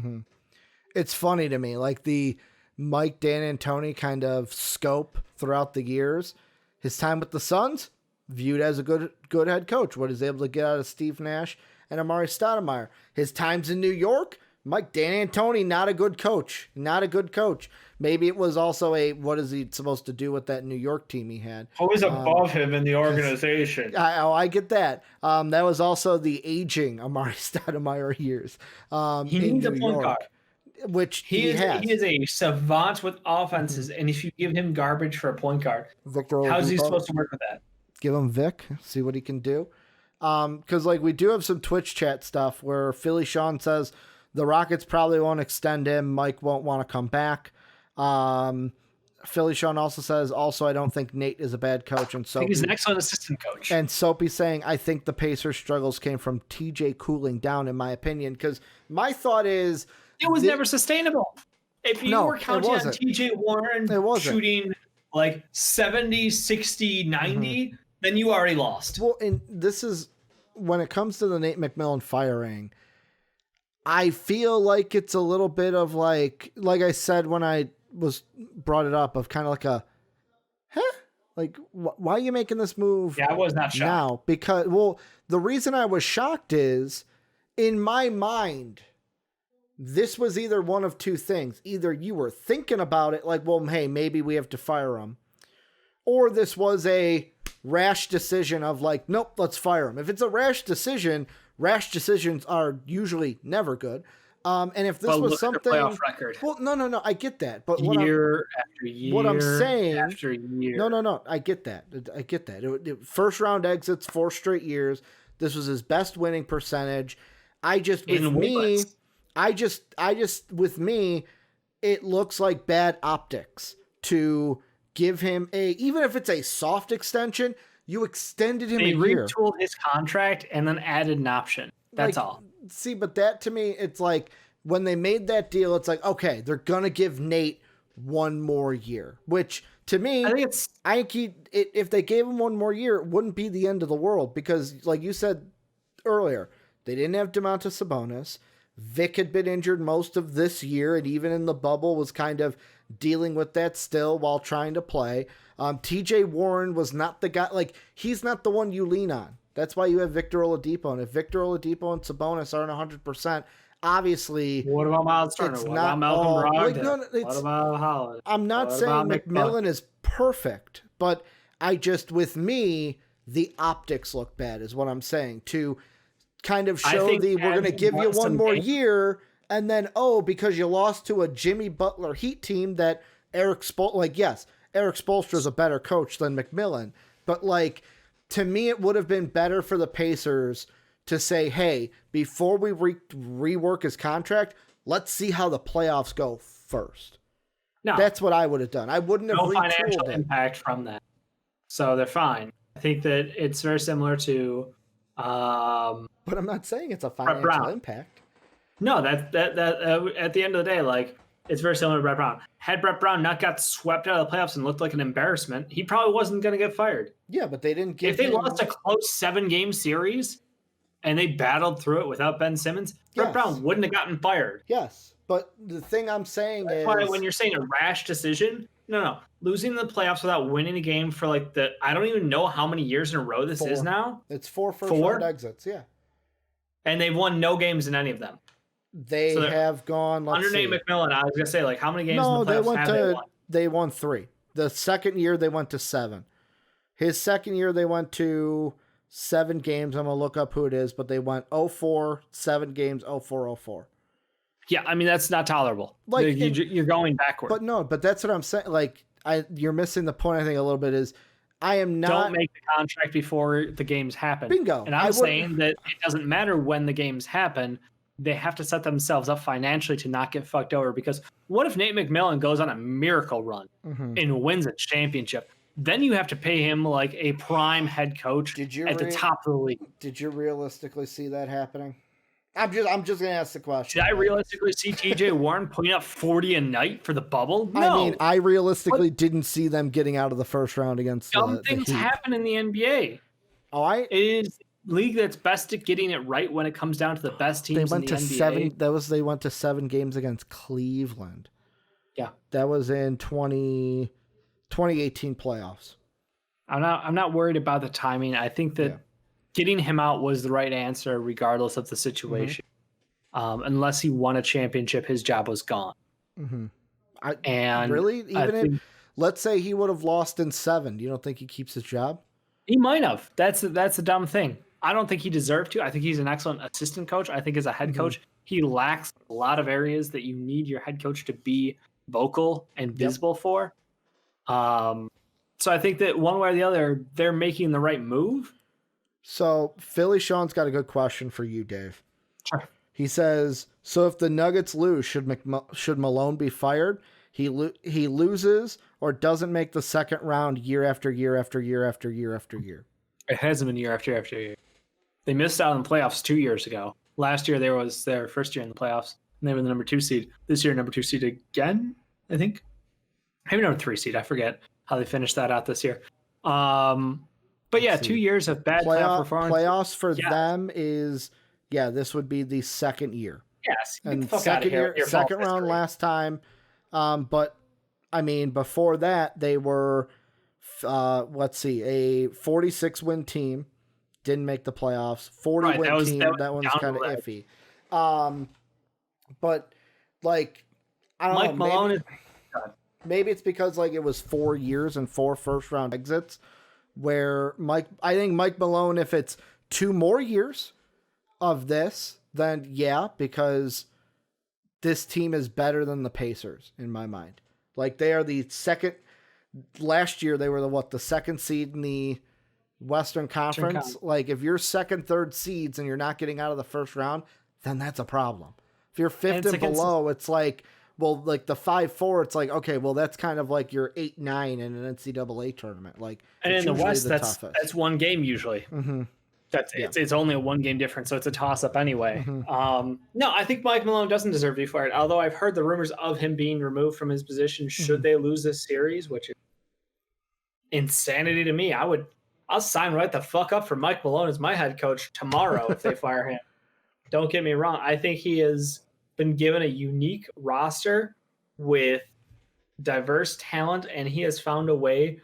It's funny to me, like the Mike D'Antoni kind of scope throughout the years. His time with the Suns, viewed as a good head coach. What he's able to get out of Steve Nash and Amari Stoudemire. His times in New York, Mike D'Antoni, not a good coach. Maybe it was also what is he supposed to do with that New York team he had? Always above him in the organization. I get that. That was also the aging Amari Stoudemire years. He needs a point guard. Which he has. He is a savant with offenses, and if you give him garbage for a point guard, how's he supposed to work with that? Give him Vic, see what he can do. Because we do have some Twitch chat stuff where Philly Sean says the Rockets probably won't extend him. Mike won't want to come back. Philly Sean also says, I don't think Nate is a bad coach. And so he's an excellent assistant coach. And Soapy saying, I think the Pacers' struggles came from TJ cooling down, in my opinion. Because my thought is, it was never sustainable. If you were counting on TJ Warren shooting like 70, 60, 90, then you already lost. Well, and this is when it comes to the Nate McMillan firing, I feel like it's a little bit of like I said when I was brought it up, of kind of like a, like, why are you making this move? Yeah, I was not shocked. Now, because, the reason I was shocked is, in my mind, this was either one of two things. Either you were thinking about it like, well, hey, maybe we have to fire him. Or this was a rash decision of like, nope, let's fire him. If it's a rash decision, rash decisions are usually never good. And if this was something, playoff record. Well, no, I get that. But year after year, what I'm saying, after year. No, I get that. First round exits 4 straight years. This was his best winning percentage. With me, it looks like bad optics to give him even if it's a soft extension, you extended him a year. They retooled his contract and then added an option. That's all. See, but that to me, it's like when they made that deal, it's like, okay, they're going to give Nate one more year, which to me, I think if they gave him one more year, it wouldn't be the end of the world because like you said earlier, they didn't have Domantas Sabonis. Vic had been injured most of this year, and even in the bubble was kind of dealing with that still while trying to play. TJ Warren was not the guy, like, he's not the one you lean on. That's why you have Victor Oladipo, and if Victor Oladipo and Sabonis aren't 100%, obviously... What about Miles Turner? What about Malcolm Brogdon? What about Holland? I'm not saying McMillan is perfect, but with me, the optics look bad is what I'm saying. To kind of show we're going to give you one more year, and then, because you lost to a Jimmy Butler Heat team that Eric Spoelstra is a better coach than McMillan, but like, to me, it would have been better for the Pacers to say, hey, before we rework his contract, let's see how the playoffs go first. No, that's what I would have done. I wouldn't have no financial impact from that. So they're fine. I think that it's very similar to... but I'm not saying it's a financial impact. No, that at the end of the day, like, it's very similar to Brett Brown. Had Brett Brown not got swept out of the playoffs and looked like an embarrassment, he probably wasn't going to get fired. Yeah, but they didn't give If they lost a close 7-game series and they battled through it without Ben Simmons, Brett Brown wouldn't have gotten fired. Yes, but the thing I'm saying is... That's why when you're saying a rash decision, no. Losing the playoffs without winning a game for like I don't even know how many years in a row this is now. It's 4 first-round exits, yeah. And they've won no games in any of them. They have gone, under Nate McMillan, I was going to say, like, how many games in the playoffs they won? They won 3. The second year, they went to 7. His second year, they went to 7 games. I'm going to look up who it is, but they went 0-4, 7 games, 0-4, 0-4. Yeah, I mean, that's not tolerable. Like, you're going backward. But that's what I'm saying. Like, you're missing the point, I think, a little bit is I am not... Don't make the contract before the games happen. Bingo. And I'm saying that it doesn't matter when the games happen. They have to set themselves up financially to not get fucked over, because what if Nate McMillan goes on a miracle run and wins a championship? Then you have to pay him like a prime head coach at the top of the league. Did you realistically see that happening? I'm just gonna ask the question. Did I realistically see TJ Warren putting up 40 a night for the bubble? No. I mean, I realistically didn't see them getting out of the first round against dumb things happen in the NBA. It is league that's best at getting it right when it comes down to the best teams in the NBA. They went to 7 games against Cleveland. Yeah. That was in 2018 playoffs. I'm not worried about the timing. I think that getting him out was the right answer regardless of the situation. Unless he won a championship, his job was gone. Let's say he would have lost in 7. You don't think he keeps his job? He might have. That's a dumb thing. I don't think he deserved to. I think he's an excellent assistant coach. I think as a head coach, he lacks a lot of areas that you need your head coach to be vocal and visible for. So I think that one way or the other, they're making the right move. So Philly Sean's got a good question for you, Dave. Sure. He says, so if the Nuggets lose, should Malone be fired? He loses or doesn't make the second round year after year after year after year after year. It hasn't been year after year after year. They missed out on the playoffs 2 years ago. Last year, there was their first year in the playoffs, and they were the number 2 seed. This year, number 2 seed again, I think. Maybe number 3 seed. I forget how they finished that out this year. But yeah, 2 years of bad playoff performance. Playoffs for them is, this would be the second year. Yes. And second round last time. But I mean, before that, they were, a 46-win team. Didn't make the playoffs. 40-win team. That one's kind of iffy. But like, I don't know. Mike Malone maybe it's because like it was 4 years and 4 first round exits. Where I think Mike Malone, if it's 2 more years of this, then because this team is better than the Pacers in my mind. Like they are the second. Last year they were the second seed in the Western Conference. Like if you're second, third seeds and you're not getting out of the first round, then that's a problem. If you're fifth and below, it's like, well, like the 5-4, it's like, okay, well, that's kind of like your 8-9 in an NCAA tournament. Like, and in the West, that's one game usually. Mm-hmm. It's only a one game difference, so it's a toss up anyway. Mm-hmm. No, I think Mike Malone doesn't deserve to be fired. Although I've heard the rumors of him being removed from his position should they lose this series, which is insanity to me. I'll sign right the fuck up for Mike Malone as my head coach tomorrow if they fire him. Don't get me wrong. I think he has been given a unique roster with diverse talent, and he has found a way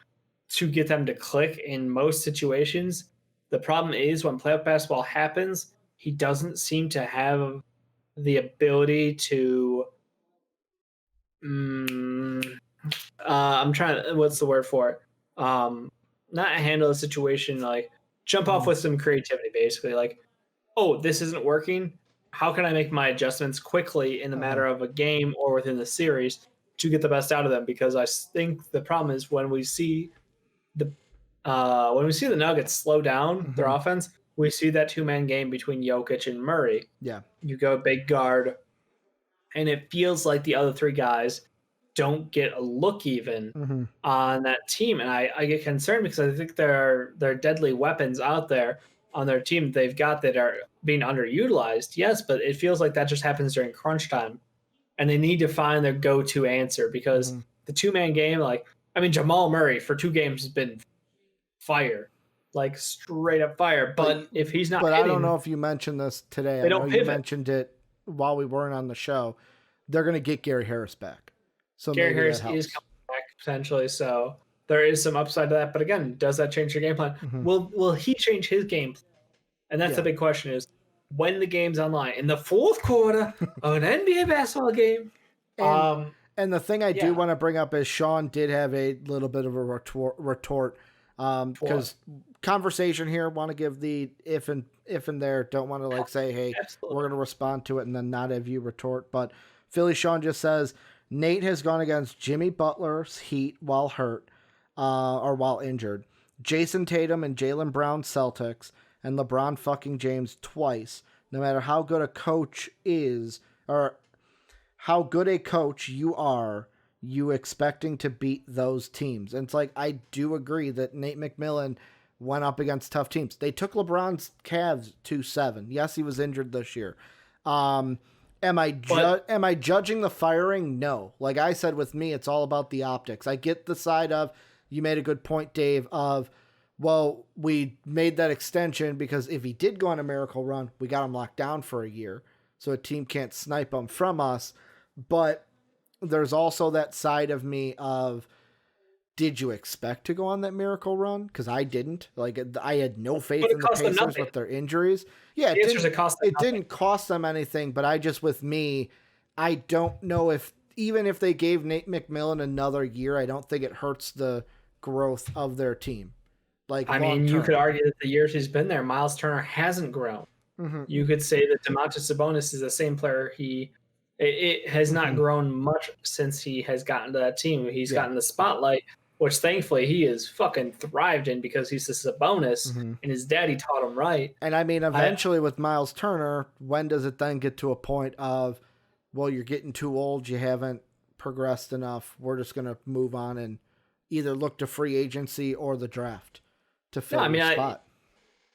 to get them to click in most situations. The problem is when playoff basketball happens, he doesn't seem to have the ability to I'm trying to, what's the word for it? Not handle a situation, like jump off with some creativity, basically. Like, oh, this isn't working. How can I make my adjustments quickly in the matter of a game or within the series to get the best out of them? Because I think the problem is when we see the Nuggets slow down their offense, we see that 2-man game between Jokic and Murray. Yeah. You go big guard, and it feels like the other three guys don't get a look even on that team. And I get concerned because I think there are deadly weapons out there on their team they've got that are being underutilized. Yes, but it feels like that just happens during crunch time. And they need to find their go-to answer because the 2-man game, like, I mean, Jamal Murray for 2 games has been fire, like straight up fire. But if he's not hitting, I don't know if you mentioned this today. I know you mentioned it while we weren't on the show. They're going to get Gary Harris back. So Gary Harris is coming back potentially, so there is some upside to that. But again, does that change your game plan? Will he change his game plan? And that's the big question: is when the game's online in the fourth quarter of an NBA basketball game. And the thing I do want to bring up is Sean did have a little bit of a retort because conversation here. Want to give the if and there. Don't want to like say, hey, we're going to respond to it and then not have you retort. But Philly Sean just says, Nate has gone against Jimmy Butler's Heat while hurt or while injured, Jason Tatum and Jaylen Brown Celtics, and LeBron fucking James twice. No matter how good a coach is or how good a coach you are, you expecting to beat those teams. And it's like, I do agree that Nate McMillan went up against tough teams. They took LeBron's Cavs 2-7. Yes, he was injured this year. Am I judging the firing? No. Like I said, with me, it's all about the optics. I get the side of, you made a good point, Dave, of, well, we made that extension because if he did go on a miracle run, we got him locked down for a year, so a team can't snipe him from us. But there's also that side of me of, did you expect to go on that miracle run? Because I didn't. Like, I had no faith in the Pacers with their injuries. Yeah, it didn't cost them anything, but with me, I don't know if, even if they gave Nate McMillan another year, I don't think it hurts the growth of their team. Like, I mean, you could argue that the years he's been there, Miles Turner hasn't grown. You could say that Domantas Sabonis is the same player. It has not grown much since he has gotten to that team. He's gotten the spotlight, which thankfully he has fucking thrived in because he's a Sabonis and his daddy taught him right. And I mean, eventually with Miles Turner, when does it then get to a point of, well, you're getting too old, you haven't progressed enough, we're just going to move on and either look to free agency or the draft to fill your spot?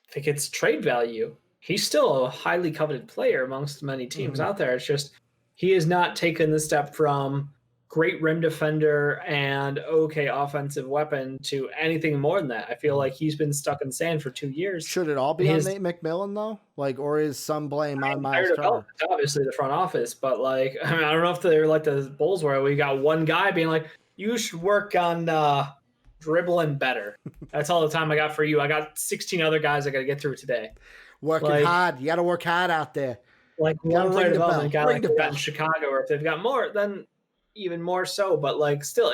I think it's trade value. He's still a highly coveted player amongst many teams out there. It's just he has not taken the step from great rim defender and okay offensive weapon to anything more than that. I feel like he's been stuck in sand for 2 years. Should it all be on Nate McMillan though? Like, or is some blame on Miles Turner? Obviously the front office, but like, I mean, I don't know if they're like the Bulls where we got one guy being like, you should work on dribbling better. That's all the time I got for you. I got 16 other guys I got to get through today. Working hard. You got to work hard out there. Like one player development guy like that in Chicago, or if they've got more, then even more so. But like still,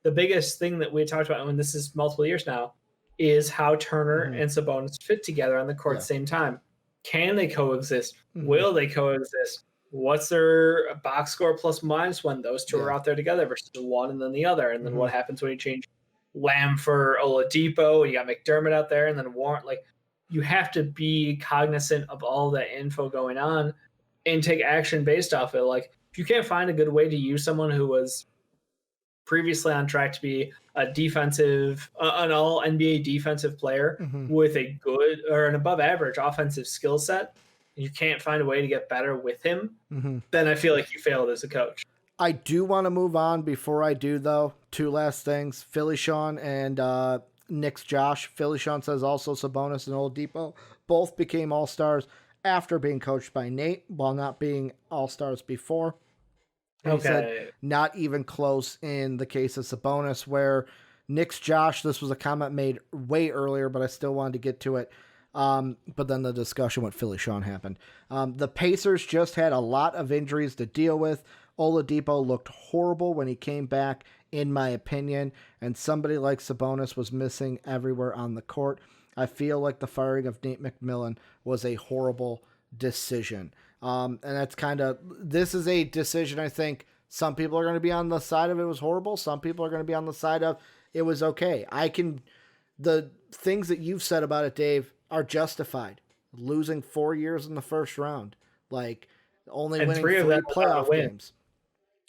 the biggest thing that we talked about, and this is multiple years now, is how Turner and Sabonis fit together on the court at the same time. Can they coexist? Will they coexist? What's their box score plus minus when those two are out there together versus one and then the other? And then what happens when you change Lamb for Oladipo and you got McDermott out there and then Warren? Like, you have to be cognizant of all that info going on and take action based off it. Like, if you can't find a good way to use someone who was previously on track to be a defensive, an all NBA defensive player with a good or an above average offensive skill set, you can't find a way to get better with him, then I feel like you failed as a coach. I do want to move on. Before I do, though, two last things. Philly Sean and Knicks Josh. Philly Sean says also Sabonis and Oladipo both became All-Stars after being coached by Nate, while not being All-Stars before. And he said not even close in the case of Sabonis, where Knicks Josh, this was a comment made way earlier, but I still wanted to get to it. But then the discussion with Philly Sean happened. The Pacers just had a lot of injuries to deal with. Oladipo looked horrible when he came back, in my opinion, and somebody like Sabonis was missing everywhere on the court. I feel like the firing of Nate McMillan was a horrible decision. And that's this is a decision I think some people are going to be on the side of it was horrible. Some people are going to be on the side of it was okay. The things that you've said about it, Dave, are justified. Losing 4 years in the first round, like only winning 3 playoff games.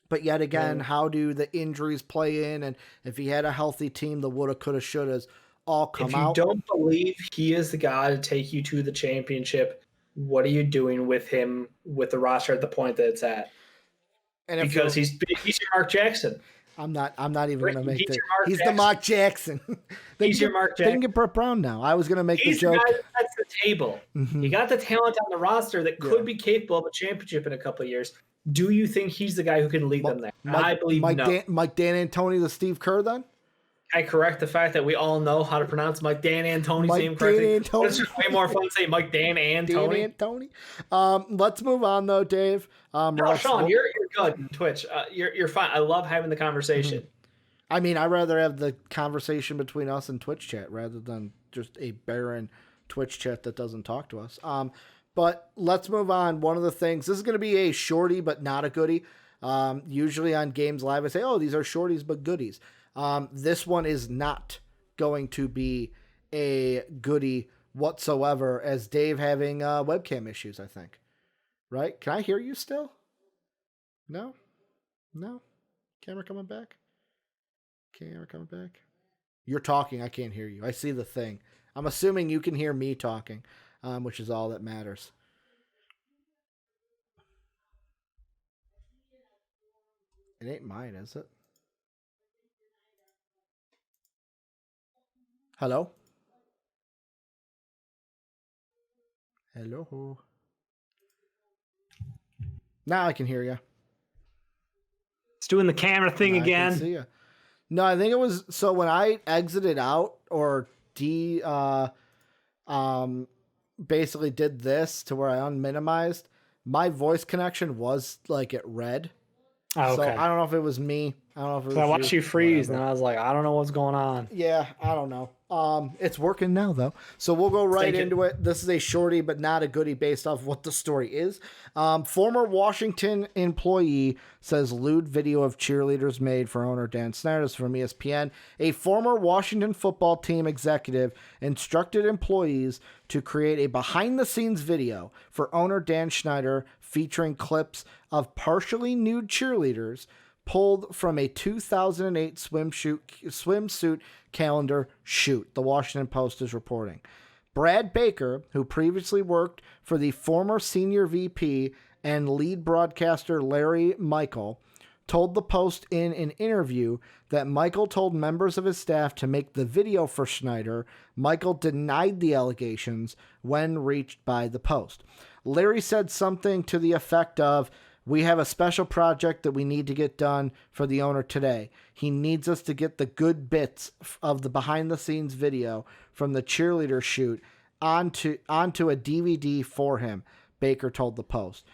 But yet again, how do the injuries play in? And if he had a healthy team, the woulda, coulda, shouldas all come out. If you don't believe he is the guy to take you to the championship, what are you doing with him with the roster at the point that it's at? And because he's your Mark Jackson. I'm not even going to make it. He's the Mark Jackson. He's your Mark Jackson. They can get Brett Brown now. I was going to make the joke. He's the guy that sets the table. You got the talent on the roster that could be capable of a championship in a couple of years. Do you think he's the guy who can lead them there? I believe no. Mike D'Antoni, the Steve Kerr, then? I correct the fact that we all know how to pronounce Mike D'Antoni's name correctly. It's just way more fun to say Mike D'Antoni. Let's move on, though, Dave. No, Sean, you're good on Twitch. You're fine. I love having the conversation. I mean, I'd rather have the conversation between us and Twitch chat rather than just a barren Twitch chat that doesn't talk to us. But let's move on. One of the things, this is going to be a shorty but not a goodie. Usually on Games Live, I say, oh, these are shorties but goodies. This one is not going to be a goodie whatsoever, as Dave having webcam issues, I think. Right? Can I hear you still? No? Camera coming back? You're talking. I can't hear you. I see the thing. I'm assuming you can hear me talking, which is all that matters. It ain't mine, is it? Hello? Hello? Now I can hear you. It's doing the camera thing again. I can see you. No, I think it was, so when I exited out or basically did this to where I unminimized, my voice connection was like it red. Oh, okay. So I don't know if it was me. I don't know if it was I watched you freeze, whatever. and I was like, I don't know what's going on. Yeah, I don't know. It's working now, though. So we'll go right into it. This is a shorty, but not a goodie based off what the story is. Former Washington employee says lewd video of cheerleaders made for owner Dan Snyder. This is from ESPN. A former Washington football team executive instructed employees to create a behind-the-scenes video for owner Dan Snyder featuring clips of partially nude cheerleaders pulled from a 2008 swimsuit calendar shoot, the Washington Post is reporting. Brad Baker, who previously worked for the former senior VP and lead broadcaster Larry Michael, told the Post in an interview that Michael told members of his staff to make the video for Snyder. Michael denied the allegations when reached by the Post. Larry said something to the effect of, "We have a special project that we need to get done for the owner today. He needs us to get the good bits of the behind-the-scenes video from the cheerleader shoot onto a DVD for him," Baker told the Post.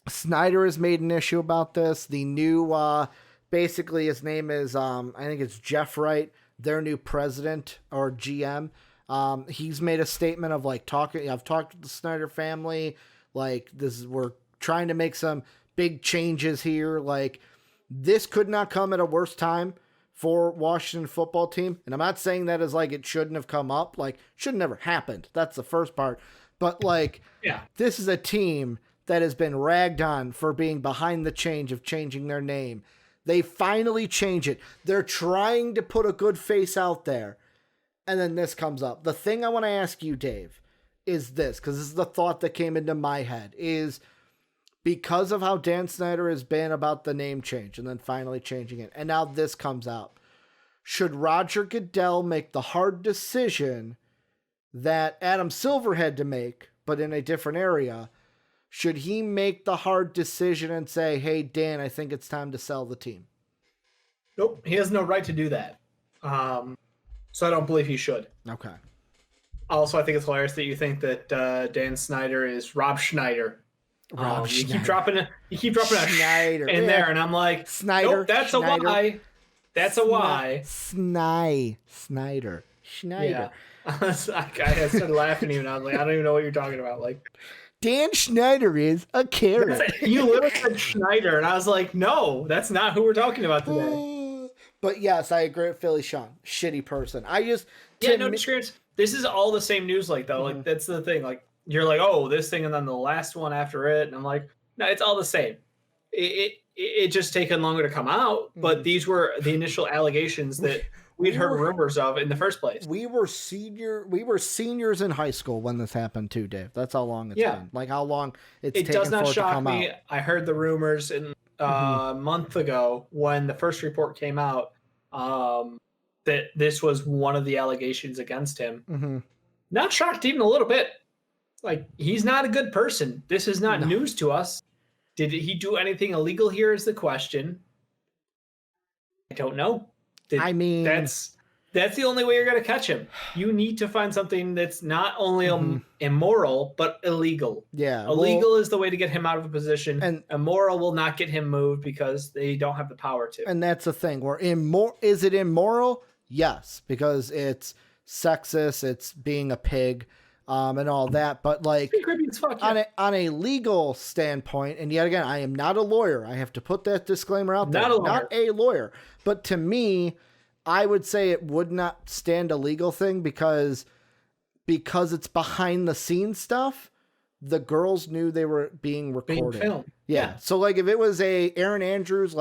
Snyder has made an issue about this. The new, basically his name is, I think it's Jeff Wright, their new president or GM. He's made a statement of like I've talked to the Snyder family. Like we're trying to make some big changes here. Like this could not come at a worse time for Washington football team. And I'm not saying that as like it shouldn't have come up, like should have never happened. That's the first part. But like, this is a team that has been ragged on for being behind the change of changing their name. They finally change it. They're trying to put a good face out there. And then this comes up. The thing I want to ask you, Dave, is this, because this is the thought that came into my head, is because of how Dan Snyder has been about the name change and then finally changing it, and now this comes out. Should Roger Goodell make the hard decision that Adam Silver had to make, but in a different area? Should he make the hard decision and say, hey, Dan, I think it's time to sell the team? Nope. He has no right to do that. So I don't believe he should. Okay. Also, I think it's hilarious that you think that Dan Snyder is Rob Schneider. Rob Schneider. You keep dropping a Schneider in there, and I'm like, Snyder. Nope, that's Schneider. A Y. That's a Y. Snyder. Yeah. I started laughing even. I was like, I don't even know what you're talking about. Like, Dan Schneider is a carrot. You literally said Schneider, and I was like, no, that's not who we're talking about today. But yes, I agree with Philly Sean. Shitty person. This is all the same news, like, though. Like, that's the thing. Like, you're like, oh, this thing, and then the last one after it. And I'm like, no, it's all the same. It just taken longer to come out, but these were the initial allegations that we'd heard rumors of in the first place. We were seniors in high school when this happened too, Dave. That's how long it's been. Like how long it's taken for it to come out. It does not shock me. I heard the rumors a month ago when the first report came out that this was one of the allegations against him. Not shocked even a little bit. Like, he's not a good person. This is not news to us. Did he do anything illegal here is the question. I don't know. That's the only way you're going to catch him. You need to find something that's not only immoral, but illegal. Yeah. Illegal is the way to get him out of a position. And immoral will not get him moved because they don't have the power to. And that's the thing. Is it immoral? Yes, because it's sexist, it's being a pig, and all that. But like on a legal standpoint, and yet again, I am not a lawyer. I have to put that disclaimer out there. Not a lawyer. But to me, I would say it would not stand a legal thing because it's behind the scenes stuff. The girls knew they were being recorded. Being filmed. Yeah. So like if it was a Aaron Andrews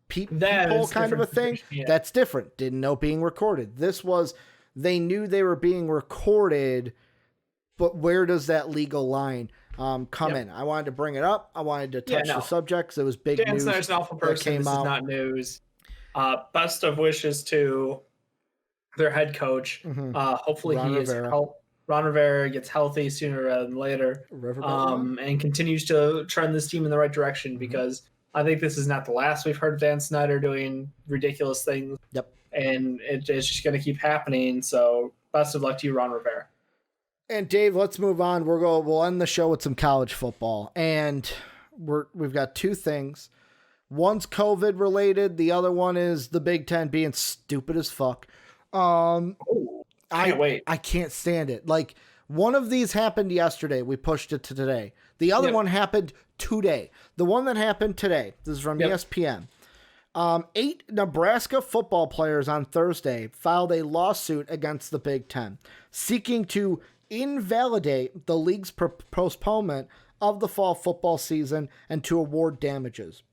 people kind of a thing, that's different. Didn't know being recorded. This was, they knew they were being recorded, but where does that legal line come in? I wanted to bring it up. I wanted to touch the subject because it was big news. Dan Snyder's an awful person. This is not news. Best of wishes to their head coach. Hopefully Ron Rivera gets healthy sooner rather than later, and continues to trend this team in the right direction because I think this is not the last we've heard of Dan Snyder doing ridiculous things. Yep. And it's just going to keep happening. So best of luck to you, Ron Rivera. And Dave, let's move on. We'll end the show with some college football. And we've got two things. One's COVID related. The other one is the Big Ten being stupid as fuck. Can't wait. I can't stand it. Like, one of these happened yesterday. We pushed it to today. The other one happened today. The one that happened today, this is from ESPN. 8 Nebraska football players on Thursday filed a lawsuit against the Big Ten, seeking to invalidate the league's postponement of the fall football season and to award damages.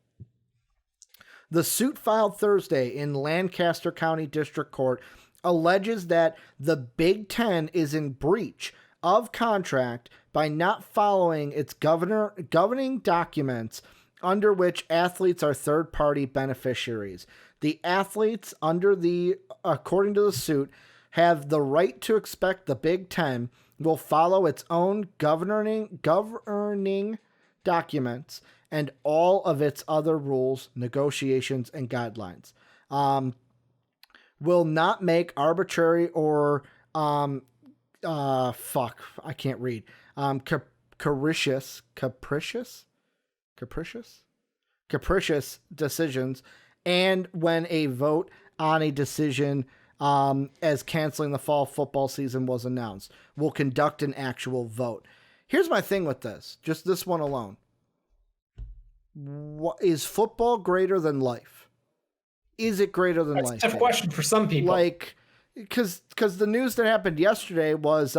The suit filed Thursday in Lancaster County District Court alleges that the Big Ten is in breach of contract by not following its governing documents under which athletes are third-party beneficiaries. The athletes, according to the suit, have the right to expect the Big Ten will follow its own governing documents and all of its other rules, negotiations, and guidelines. Will not make arbitrary or I can't read. Capricious decisions, and when a vote on a decision as canceling the fall football season was announced, will conduct an actual vote. Here's my thing with this, just this one alone. What is football greater than life? is it greater than life? That's a tough question for some people. Like, because the news that happened yesterday was,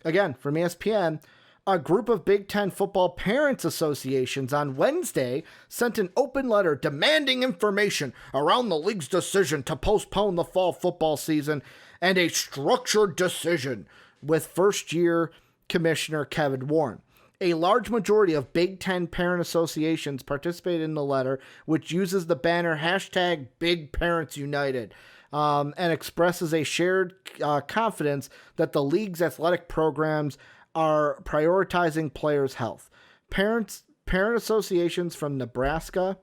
again, from ESPN, a group of Big Ten football parents associations on Wednesday sent an open letter demanding information around the league's decision to postpone the fall football season and a structured decision with first-year Commissioner Kevin Warren. A large majority of Big Ten parent associations participated in the letter, which uses the banner hashtag Big Parents United, and expresses a shared confidence that the league's athletic programs are prioritizing players' health. Parent associations from Nebraska,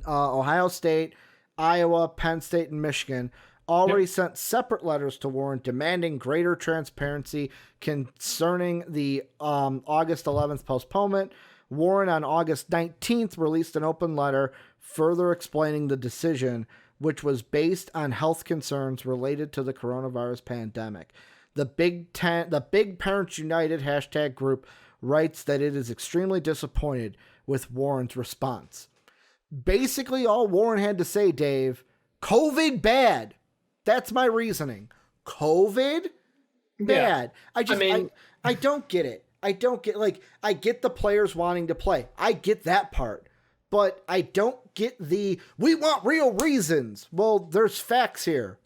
Ohio State, Iowa, Penn State, and Michigan already sent separate letters to Warren demanding greater transparency concerning the August 11th postponement. Warren on August 19th released an open letter further explaining the decision, which was based on health concerns related to the coronavirus pandemic. The Big Parents United hashtag group writes that it is extremely disappointed with Warren's response. Basically, all Warren had to say, Dave, COVID bad. That's my reasoning. COVID bad. Yeah. I don't get it. I get the players wanting to play. I get that part. But I don't get we want real reasons. Well, there's facts here.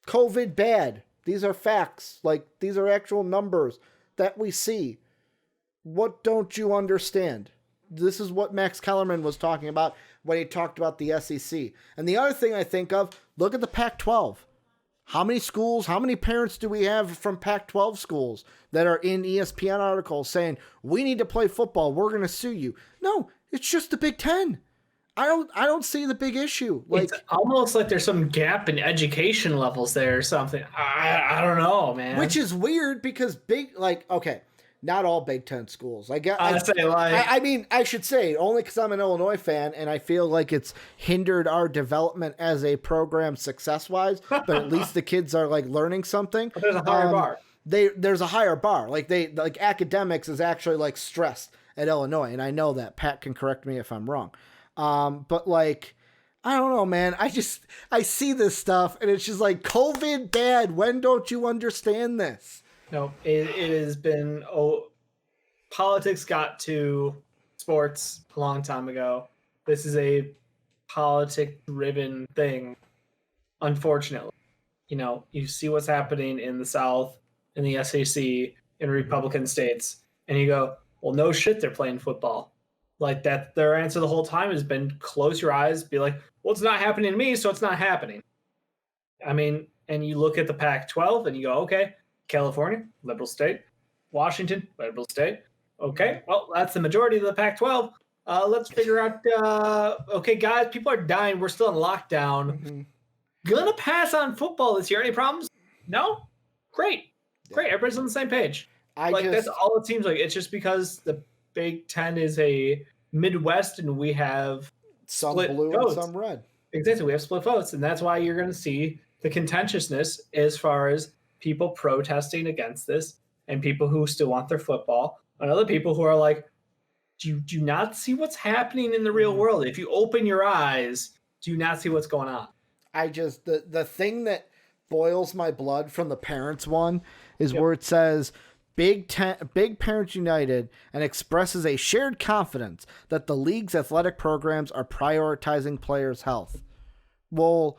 COVID bad. These are facts. Like, these are actual numbers that we see. What don't you understand? This is what Max Kellerman was talking about when he talked about the SEC. And the other thing I think of, look at the Pac-12. How many schools, how many parents do we have from Pac-12 schools that are in ESPN articles saying, we need to play football, we're going to sue you? No, it's just the Big Ten. I don't see the big issue. Like, it's almost like there's some gap in education levels there or something. I don't know, man. Which is weird because not all Big Ten schools. I should say only because I'm an Illinois fan and I feel like it's hindered our development as a program success-wise. But at least the kids are like learning something. But there's a higher bar. There's a higher bar. Like academics is actually like stressed at Illinois, and I know that. Pat can correct me if I'm wrong. But like, I don't know, man. I see this stuff and it's just like, COVID bad. When don't you understand this? No, it has been, politics got to sports a long time ago. This is a politic-driven thing, unfortunately. You know, you see what's happening in the South, in the SEC, in Republican states, and you go, well, no shit, they're playing football. Like, that, their answer the whole time has been close your eyes, be like, well, it's not happening to me, so it's not happening. I mean, and you look at the Pac-12 and you go, okay, California, liberal state. Washington, liberal state. Okay, well, that's the majority of the Pac-12. Let's figure out, okay, guys, people are dying. We're still in lockdown. Mm-hmm. Gonna pass on football this year. Any problems? No? Great. Everybody's on the same page. That's all it seems like. It's just because the Big Ten is a Midwest and we have some blue votes. And some red. Exactly. We have split votes. And that's why you're going to see the contentiousness as far as people protesting against this and people who still want their football and other people who are like, do you not see what's happening in the real world? If you open your eyes, do you not see what's going on? The thing that boils my blood from the parents one is where it says Big Parents United and expresses a shared confidence that the league's athletic programs are prioritizing players' health. Well,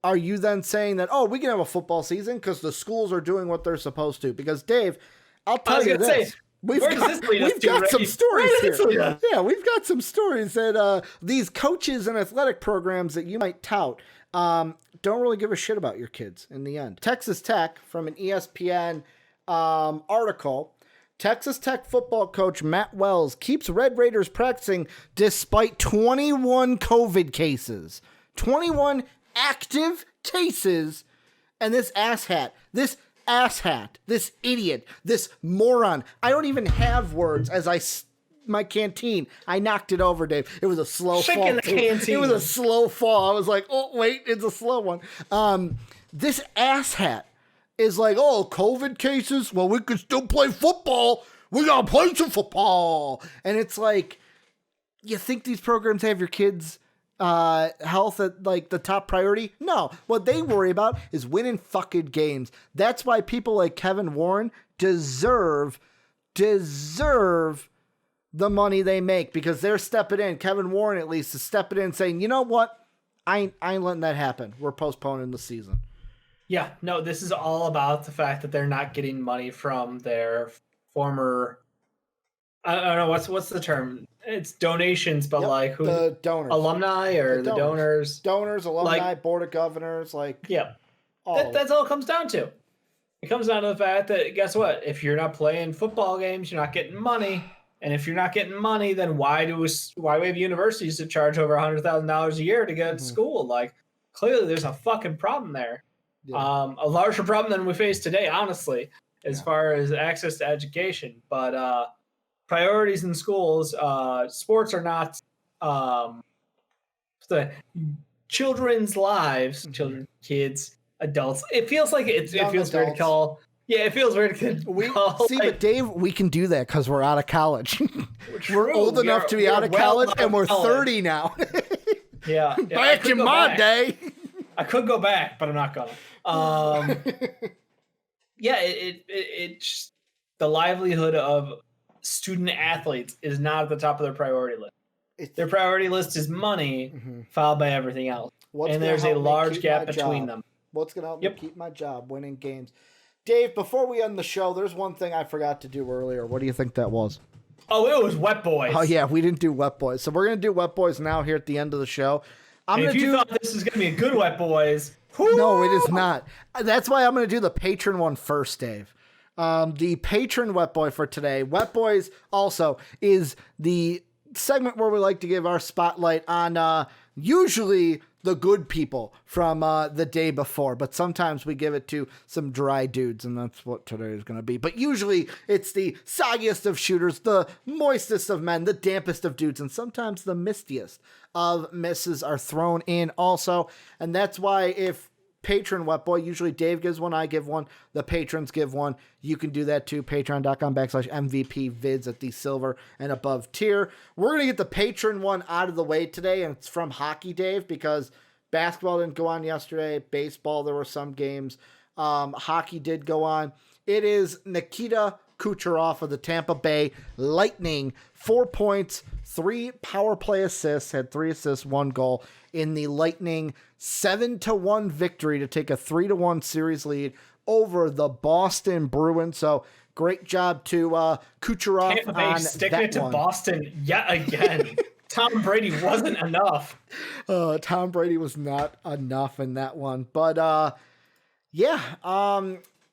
are you then saying that, we can have a football season because the schools are doing what they're supposed to? Because, Dave, I'll tell you this. We've got some stories here. Yeah, we've got some stories that these coaches and athletic programs that you might tout don't really give a shit about your kids in the end. Texas Tech, from an ESPN article, Texas Tech football coach Matt Wells keeps Red Raiders practicing despite 21 COVID cases. 21 active cases, and this asshat, this idiot, this moron. I don't even have words my canteen. I knocked it over, Dave. It was a slow fall. It was a slow fall. I was like, oh, wait, it's a slow one. This asshat is like, COVID cases? Well, we could still play football. We got to play some football. And it's like, you think these programs have your kids health at like the top priority? No. What they worry about is winning fucking games. That's why people like Kevin Warren deserve the money they make, because they're stepping in. Kevin Warren, at least, is stepping in saying, you know what? I ain't letting that happen. We're postponing the season. Yeah, no, this is all about the fact that they're not getting money from their former, I don't know, what's the term? It's donations, but like who? The donors. Alumni or the donors? Donors, alumni, board of governors, like. Yeah. That's all it comes down to. It comes down to the fact that, guess what? If you're not playing football games, you're not getting money. And if you're not getting money, then why do we have universities that charge over $100,000 a year to get to school? Like, clearly there's a fucking problem there. Yeah. A larger problem than we face today, honestly, as far as access to education. But priorities in schools, sports are not the children's lives, children, kids, adults. It feels like it feels weird to call. Yeah, it feels weird to call. See, but Dave, we can do that because we're out of college. We're old enough to be out of college, and we're 30 now. Yeah. Back in my day. I could go back, but I'm not gonna. Yeah, it's the livelihood of student athletes is not at the top of their priority list. Their priority list is money, followed by everything else. And there's a large gap between them. What's going to help me keep my job? Winning games. Dave, before we end the show, there's one thing I forgot to do earlier. What do you think that was? Oh, it was Wet Boys. Oh, yeah, we didn't do Wet Boys. So we're going to do Wet Boys now here at the end of the show. If you thought this was going to be a good Wet Boys... No, it is not. That's why I'm going to do the patron one first, Dave. The patron Wet Boy for today. Wet Boys also is the segment where we like to give our spotlight on usually the good people from the day before, but sometimes we give it to some dry dudes, and that's what today is going to be. But usually it's the soggiest of shooters, the moistest of men, the dampest of dudes, and sometimes the mistiest of misses are thrown in also. And that's why if patron Wet Boy, usually Dave gives one, I give one, the patrons give one. You can do that too. Patreon.com/MVP vids at the silver and above tier. We're going to get the patron one out of the way today, and it's from Hockey Dave because basketball didn't go on yesterday. Baseball, there were some games. Hockey did go on. It is Nikita Kucherov of the Tampa Bay Lightning. 4 points, 3 power play assists, had 3 assists, 1 goal in the Lightning 7-1 victory to take a 3-1 series lead over the Boston Bruins. So great job to Kucherov Tampa Bay on sticking that it to one. Boston yet again. Tom Brady wasn't enough. Tom Brady was not enough in that one. But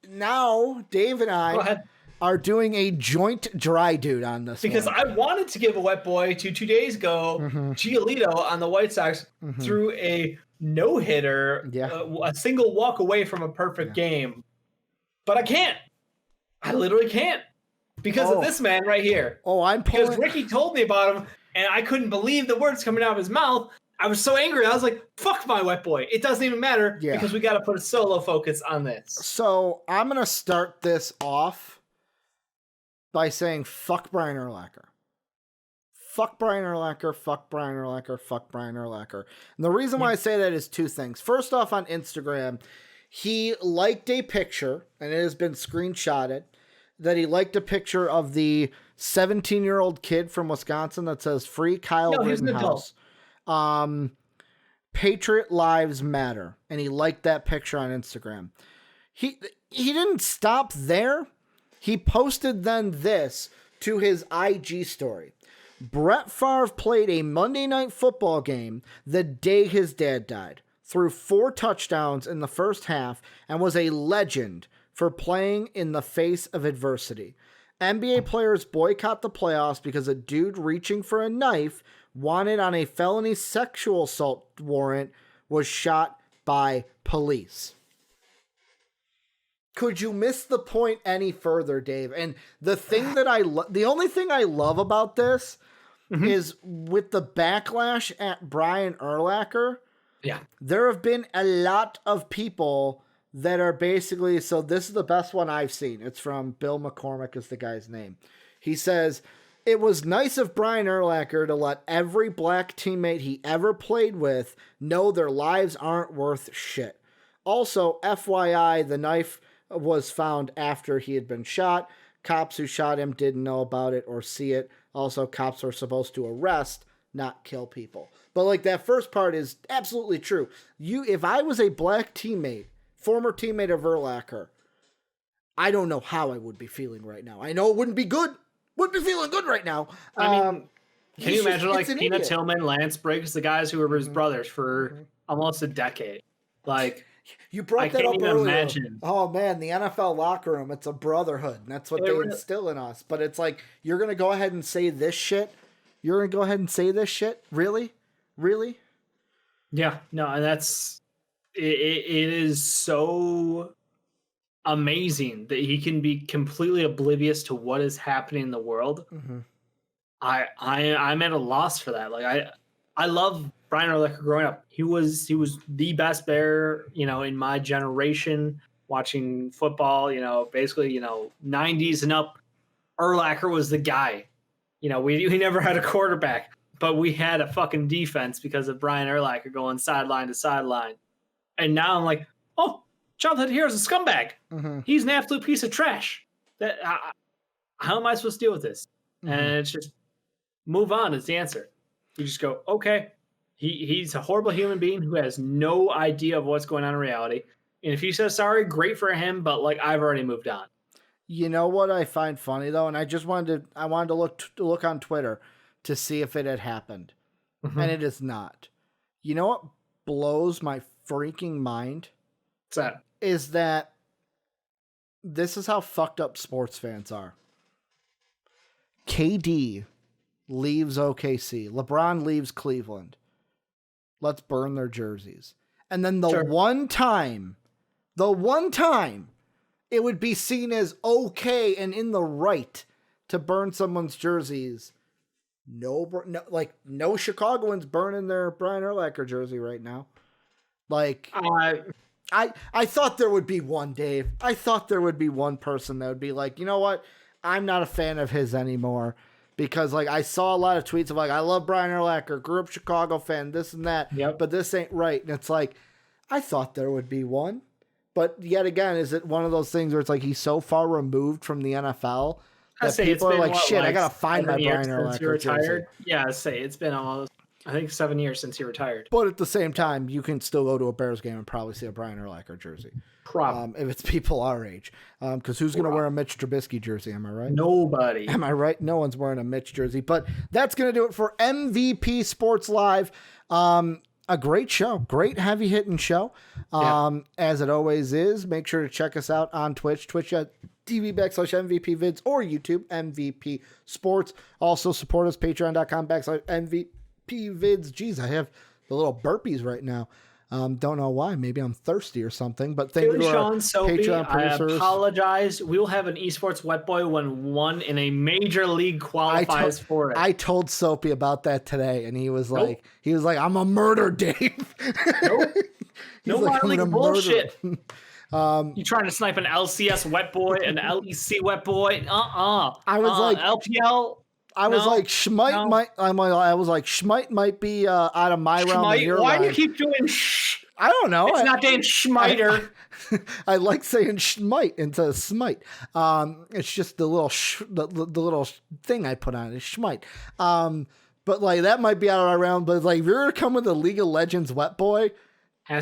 now Dave and I are doing a joint dry dude on this because one. I wanted to give a Wet Boy to 2 days ago. Giolito on the White Sox threw a no-hitter, a single walk away from a perfect game. But I can't. I literally can't because of this man right here. Because Ricky told me about him, and I couldn't believe the words coming out of his mouth. I was so angry. I was like, fuck my Wet Boy. It doesn't even matter because we got to put a solo focus on this. So I'm going to start this off by saying fuck Brian Urlacher. Fuck Brian Urlacher, fuck Brian Urlacher, fuck Brian Urlacher. And the reason why I say that is 2 things. First off, on Instagram, he liked a picture, and it has been screenshotted, that he liked a picture of the 17-year-old kid from Wisconsin that says free Kyle Rittenhouse. Patriot Lives Matter. And he liked that picture on Instagram. He didn't stop there. He posted then this to his IG story. Brett Favre played a Monday Night Football game the day his dad died, threw 4 touchdowns in the first half, and was a legend for playing in the face of adversity. NBA players boycott the playoffs because a dude reaching for a knife wanted on a felony sexual assault warrant was shot by police. Could you miss the point any further, Dave? And the thing that the only thing I love about this is with the backlash at Brian Urlacher. Yeah. There have been a lot of people that are basically, so this is the best one I've seen. It's from Bill McCormick is the guy's name. He says, It was nice of Brian Urlacher to let every black teammate he ever played with know their lives aren't worth shit. Also, FYI, the knife was found after he had been shot. Cops who shot him didn't know about it or see it. Also, cops are supposed to arrest, not kill people. But like that first part is absolutely true. If I was a black teammate, former teammate of Urlacher, I don't know how I would be feeling right now. I know it wouldn't be good. Wouldn't be feeling good right now. I mean, can you imagine like Tina Tillman, Lance Briggs, the guys who were his brothers for almost a decade? Like, you brought that up earlier. Imagine. Oh man, the NFL locker room, it's a brotherhood. And that's what they instill in us. But it's like, you're going to go ahead and say this shit? You're going to go ahead and say this shit? Really? Really? Yeah, no, and that's, it is so amazing that he can be completely oblivious to what is happening in the world. Mm-hmm. I'm at a loss for that. Like I love Brian Urlacher growing up. He was the best Bear, in my generation watching football, basically, 90s and up. Urlacher was the guy. We never had a quarterback, but we had a fucking defense because of Brian Urlacher going sideline to sideline. And now I'm like, oh, childhood hero's a scumbag. Mm-hmm. He's an absolute piece of trash. How am I supposed to deal with this? Mm-hmm. And it's just move on is the answer. You just go, okay, he's a horrible human being who has no idea of what's going on in reality. And if he says sorry, great for him, but like I've already moved on. You know what I find funny though, and I wanted to look on Twitter to see if it had happened, and it is not. You know what blows my freaking mind? What's that? Is that this is how fucked up sports fans are. KD leaves OKC. LeBron leaves Cleveland. Let's burn their jerseys. And then the one time it would be seen as okay and in the right to burn someone's jerseys. No Chicagoans burning their Brian Urlacher jersey right now. Like, I thought there would be one, Dave. I thought there would be one person that would be like, you know what? I'm not a fan of his anymore. Because, like, I saw a lot of tweets of, like, I love Brian Urlacher, grew up Chicago fan, this and that, but this ain't right. And it's like, I thought there would be one. But yet again, is it one of those things where it's like he's so far removed from the NFL that people are like, shit, I got to find my Brian Urlacher jersey. Yeah, it's been almost, I think, 7 years since he retired. But at the same time, you can still go to a Bears game and probably see a Brian Urlacher jersey. If it's people our age. Because who's going to wear a Mitch Trubisky jersey? Am I right? Nobody. Am I right? No one's wearing a Mitch jersey. But that's going to do it for MVP Sports Live. A great show. Great heavy-hitting show. As it always is. Make sure to check us out on Twitch. Twitch.tv/MVP Vids or YouTube, MVP Sports. Also support us, patreon.com/MVP Vids. Jeez, I have the little burpees right now. Don't know why. Maybe I'm thirsty or something. But thank you to our Patreon producers. I apologize. We will have an esports wet boy when one in a major league qualifies for it. I told Soapy about that today, and he was like, "I'm a murder, Dave." Nope. No minor league bullshit. You trying to snipe an LCS wet boy, an LEC wet boy? I was like LPL. I was like, Schmite might be out of my realm. Why do you keep doing sh? I don't know. It's not named Schmiter. I like saying Schmite instead of Smite. It's just the little the little thing I put on it is Schmite. But like that might be out of our realm. But like if you're gonna come with a League of Legends wet boy,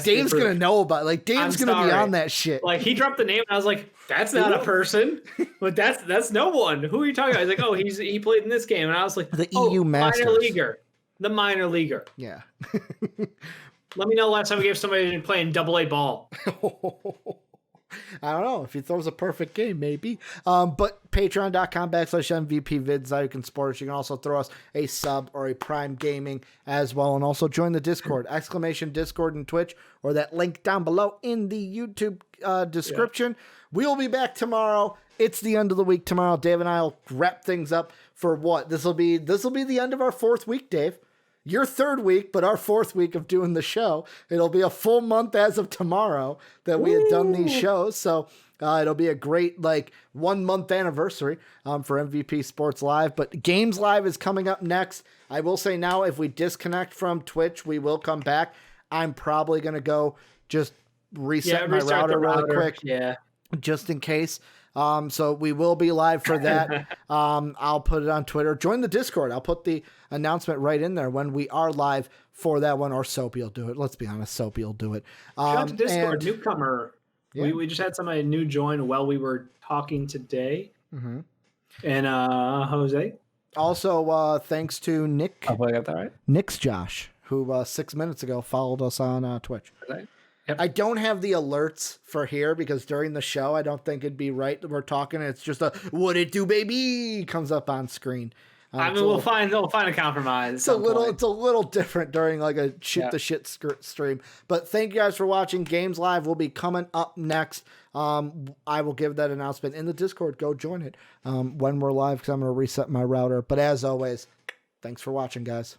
Dave's gonna know about it. Like Dave's gonna be on that shit. Like he dropped the name and I was like, that's not a person. But that's no one. Who are you talking about? He's like, oh, he played in this game. And I was like, the EU Masters. Minor leaguer. The minor leaguer. Yeah. Let me know last time we gave somebody playing AA ball. I don't know. If he throws a perfect game, maybe. But patreon.com/MVP Vids, you can support us. You can also throw us a sub or a Prime Gaming as well. And also join the Discord, !Discord and Twitch, or that link down below in the YouTube description. Yeah. We will be back tomorrow. It's the end of the week tomorrow. Dave and I will wrap things up for what? This will be the end of our 4th week, Dave. your third week, but our fourth week of doing the show. It'll be a full month as of tomorrow that we had done these shows. So it'll be a great 1 month anniversary for MVP Sports Live. But Games Live is coming up next. I will say now, if we disconnect from Twitch, we will come back. I'm probably going to go just reset my router really quick. Yeah. Just in case. So we will be live for that. I'll put it on Twitter. Join the Discord. I'll put the announcement right in there when we are live for that one, or Soapy will do it. Let's be honest, Soapy will do it. Shout out to Discord, newcomer. Yeah. We just had somebody new join while we were talking today. Mm-hmm. And Jose. Also, thanks to Nick. I got that right. Nick's Josh, who 6 minutes ago followed us on Twitch. Okay. Yep. I don't have the alerts for here because during the show, I don't think it'd be right that we're talking. It's just a "what it do, baby" comes up on screen. I mean, we'll find a compromise. It's a little different during a shit stream. But thank you guys for watching. Games Live will be coming up next. I will give that announcement in the Discord. Go join it when we're live because I'm going to reset my router. But as always, thanks for watching, guys.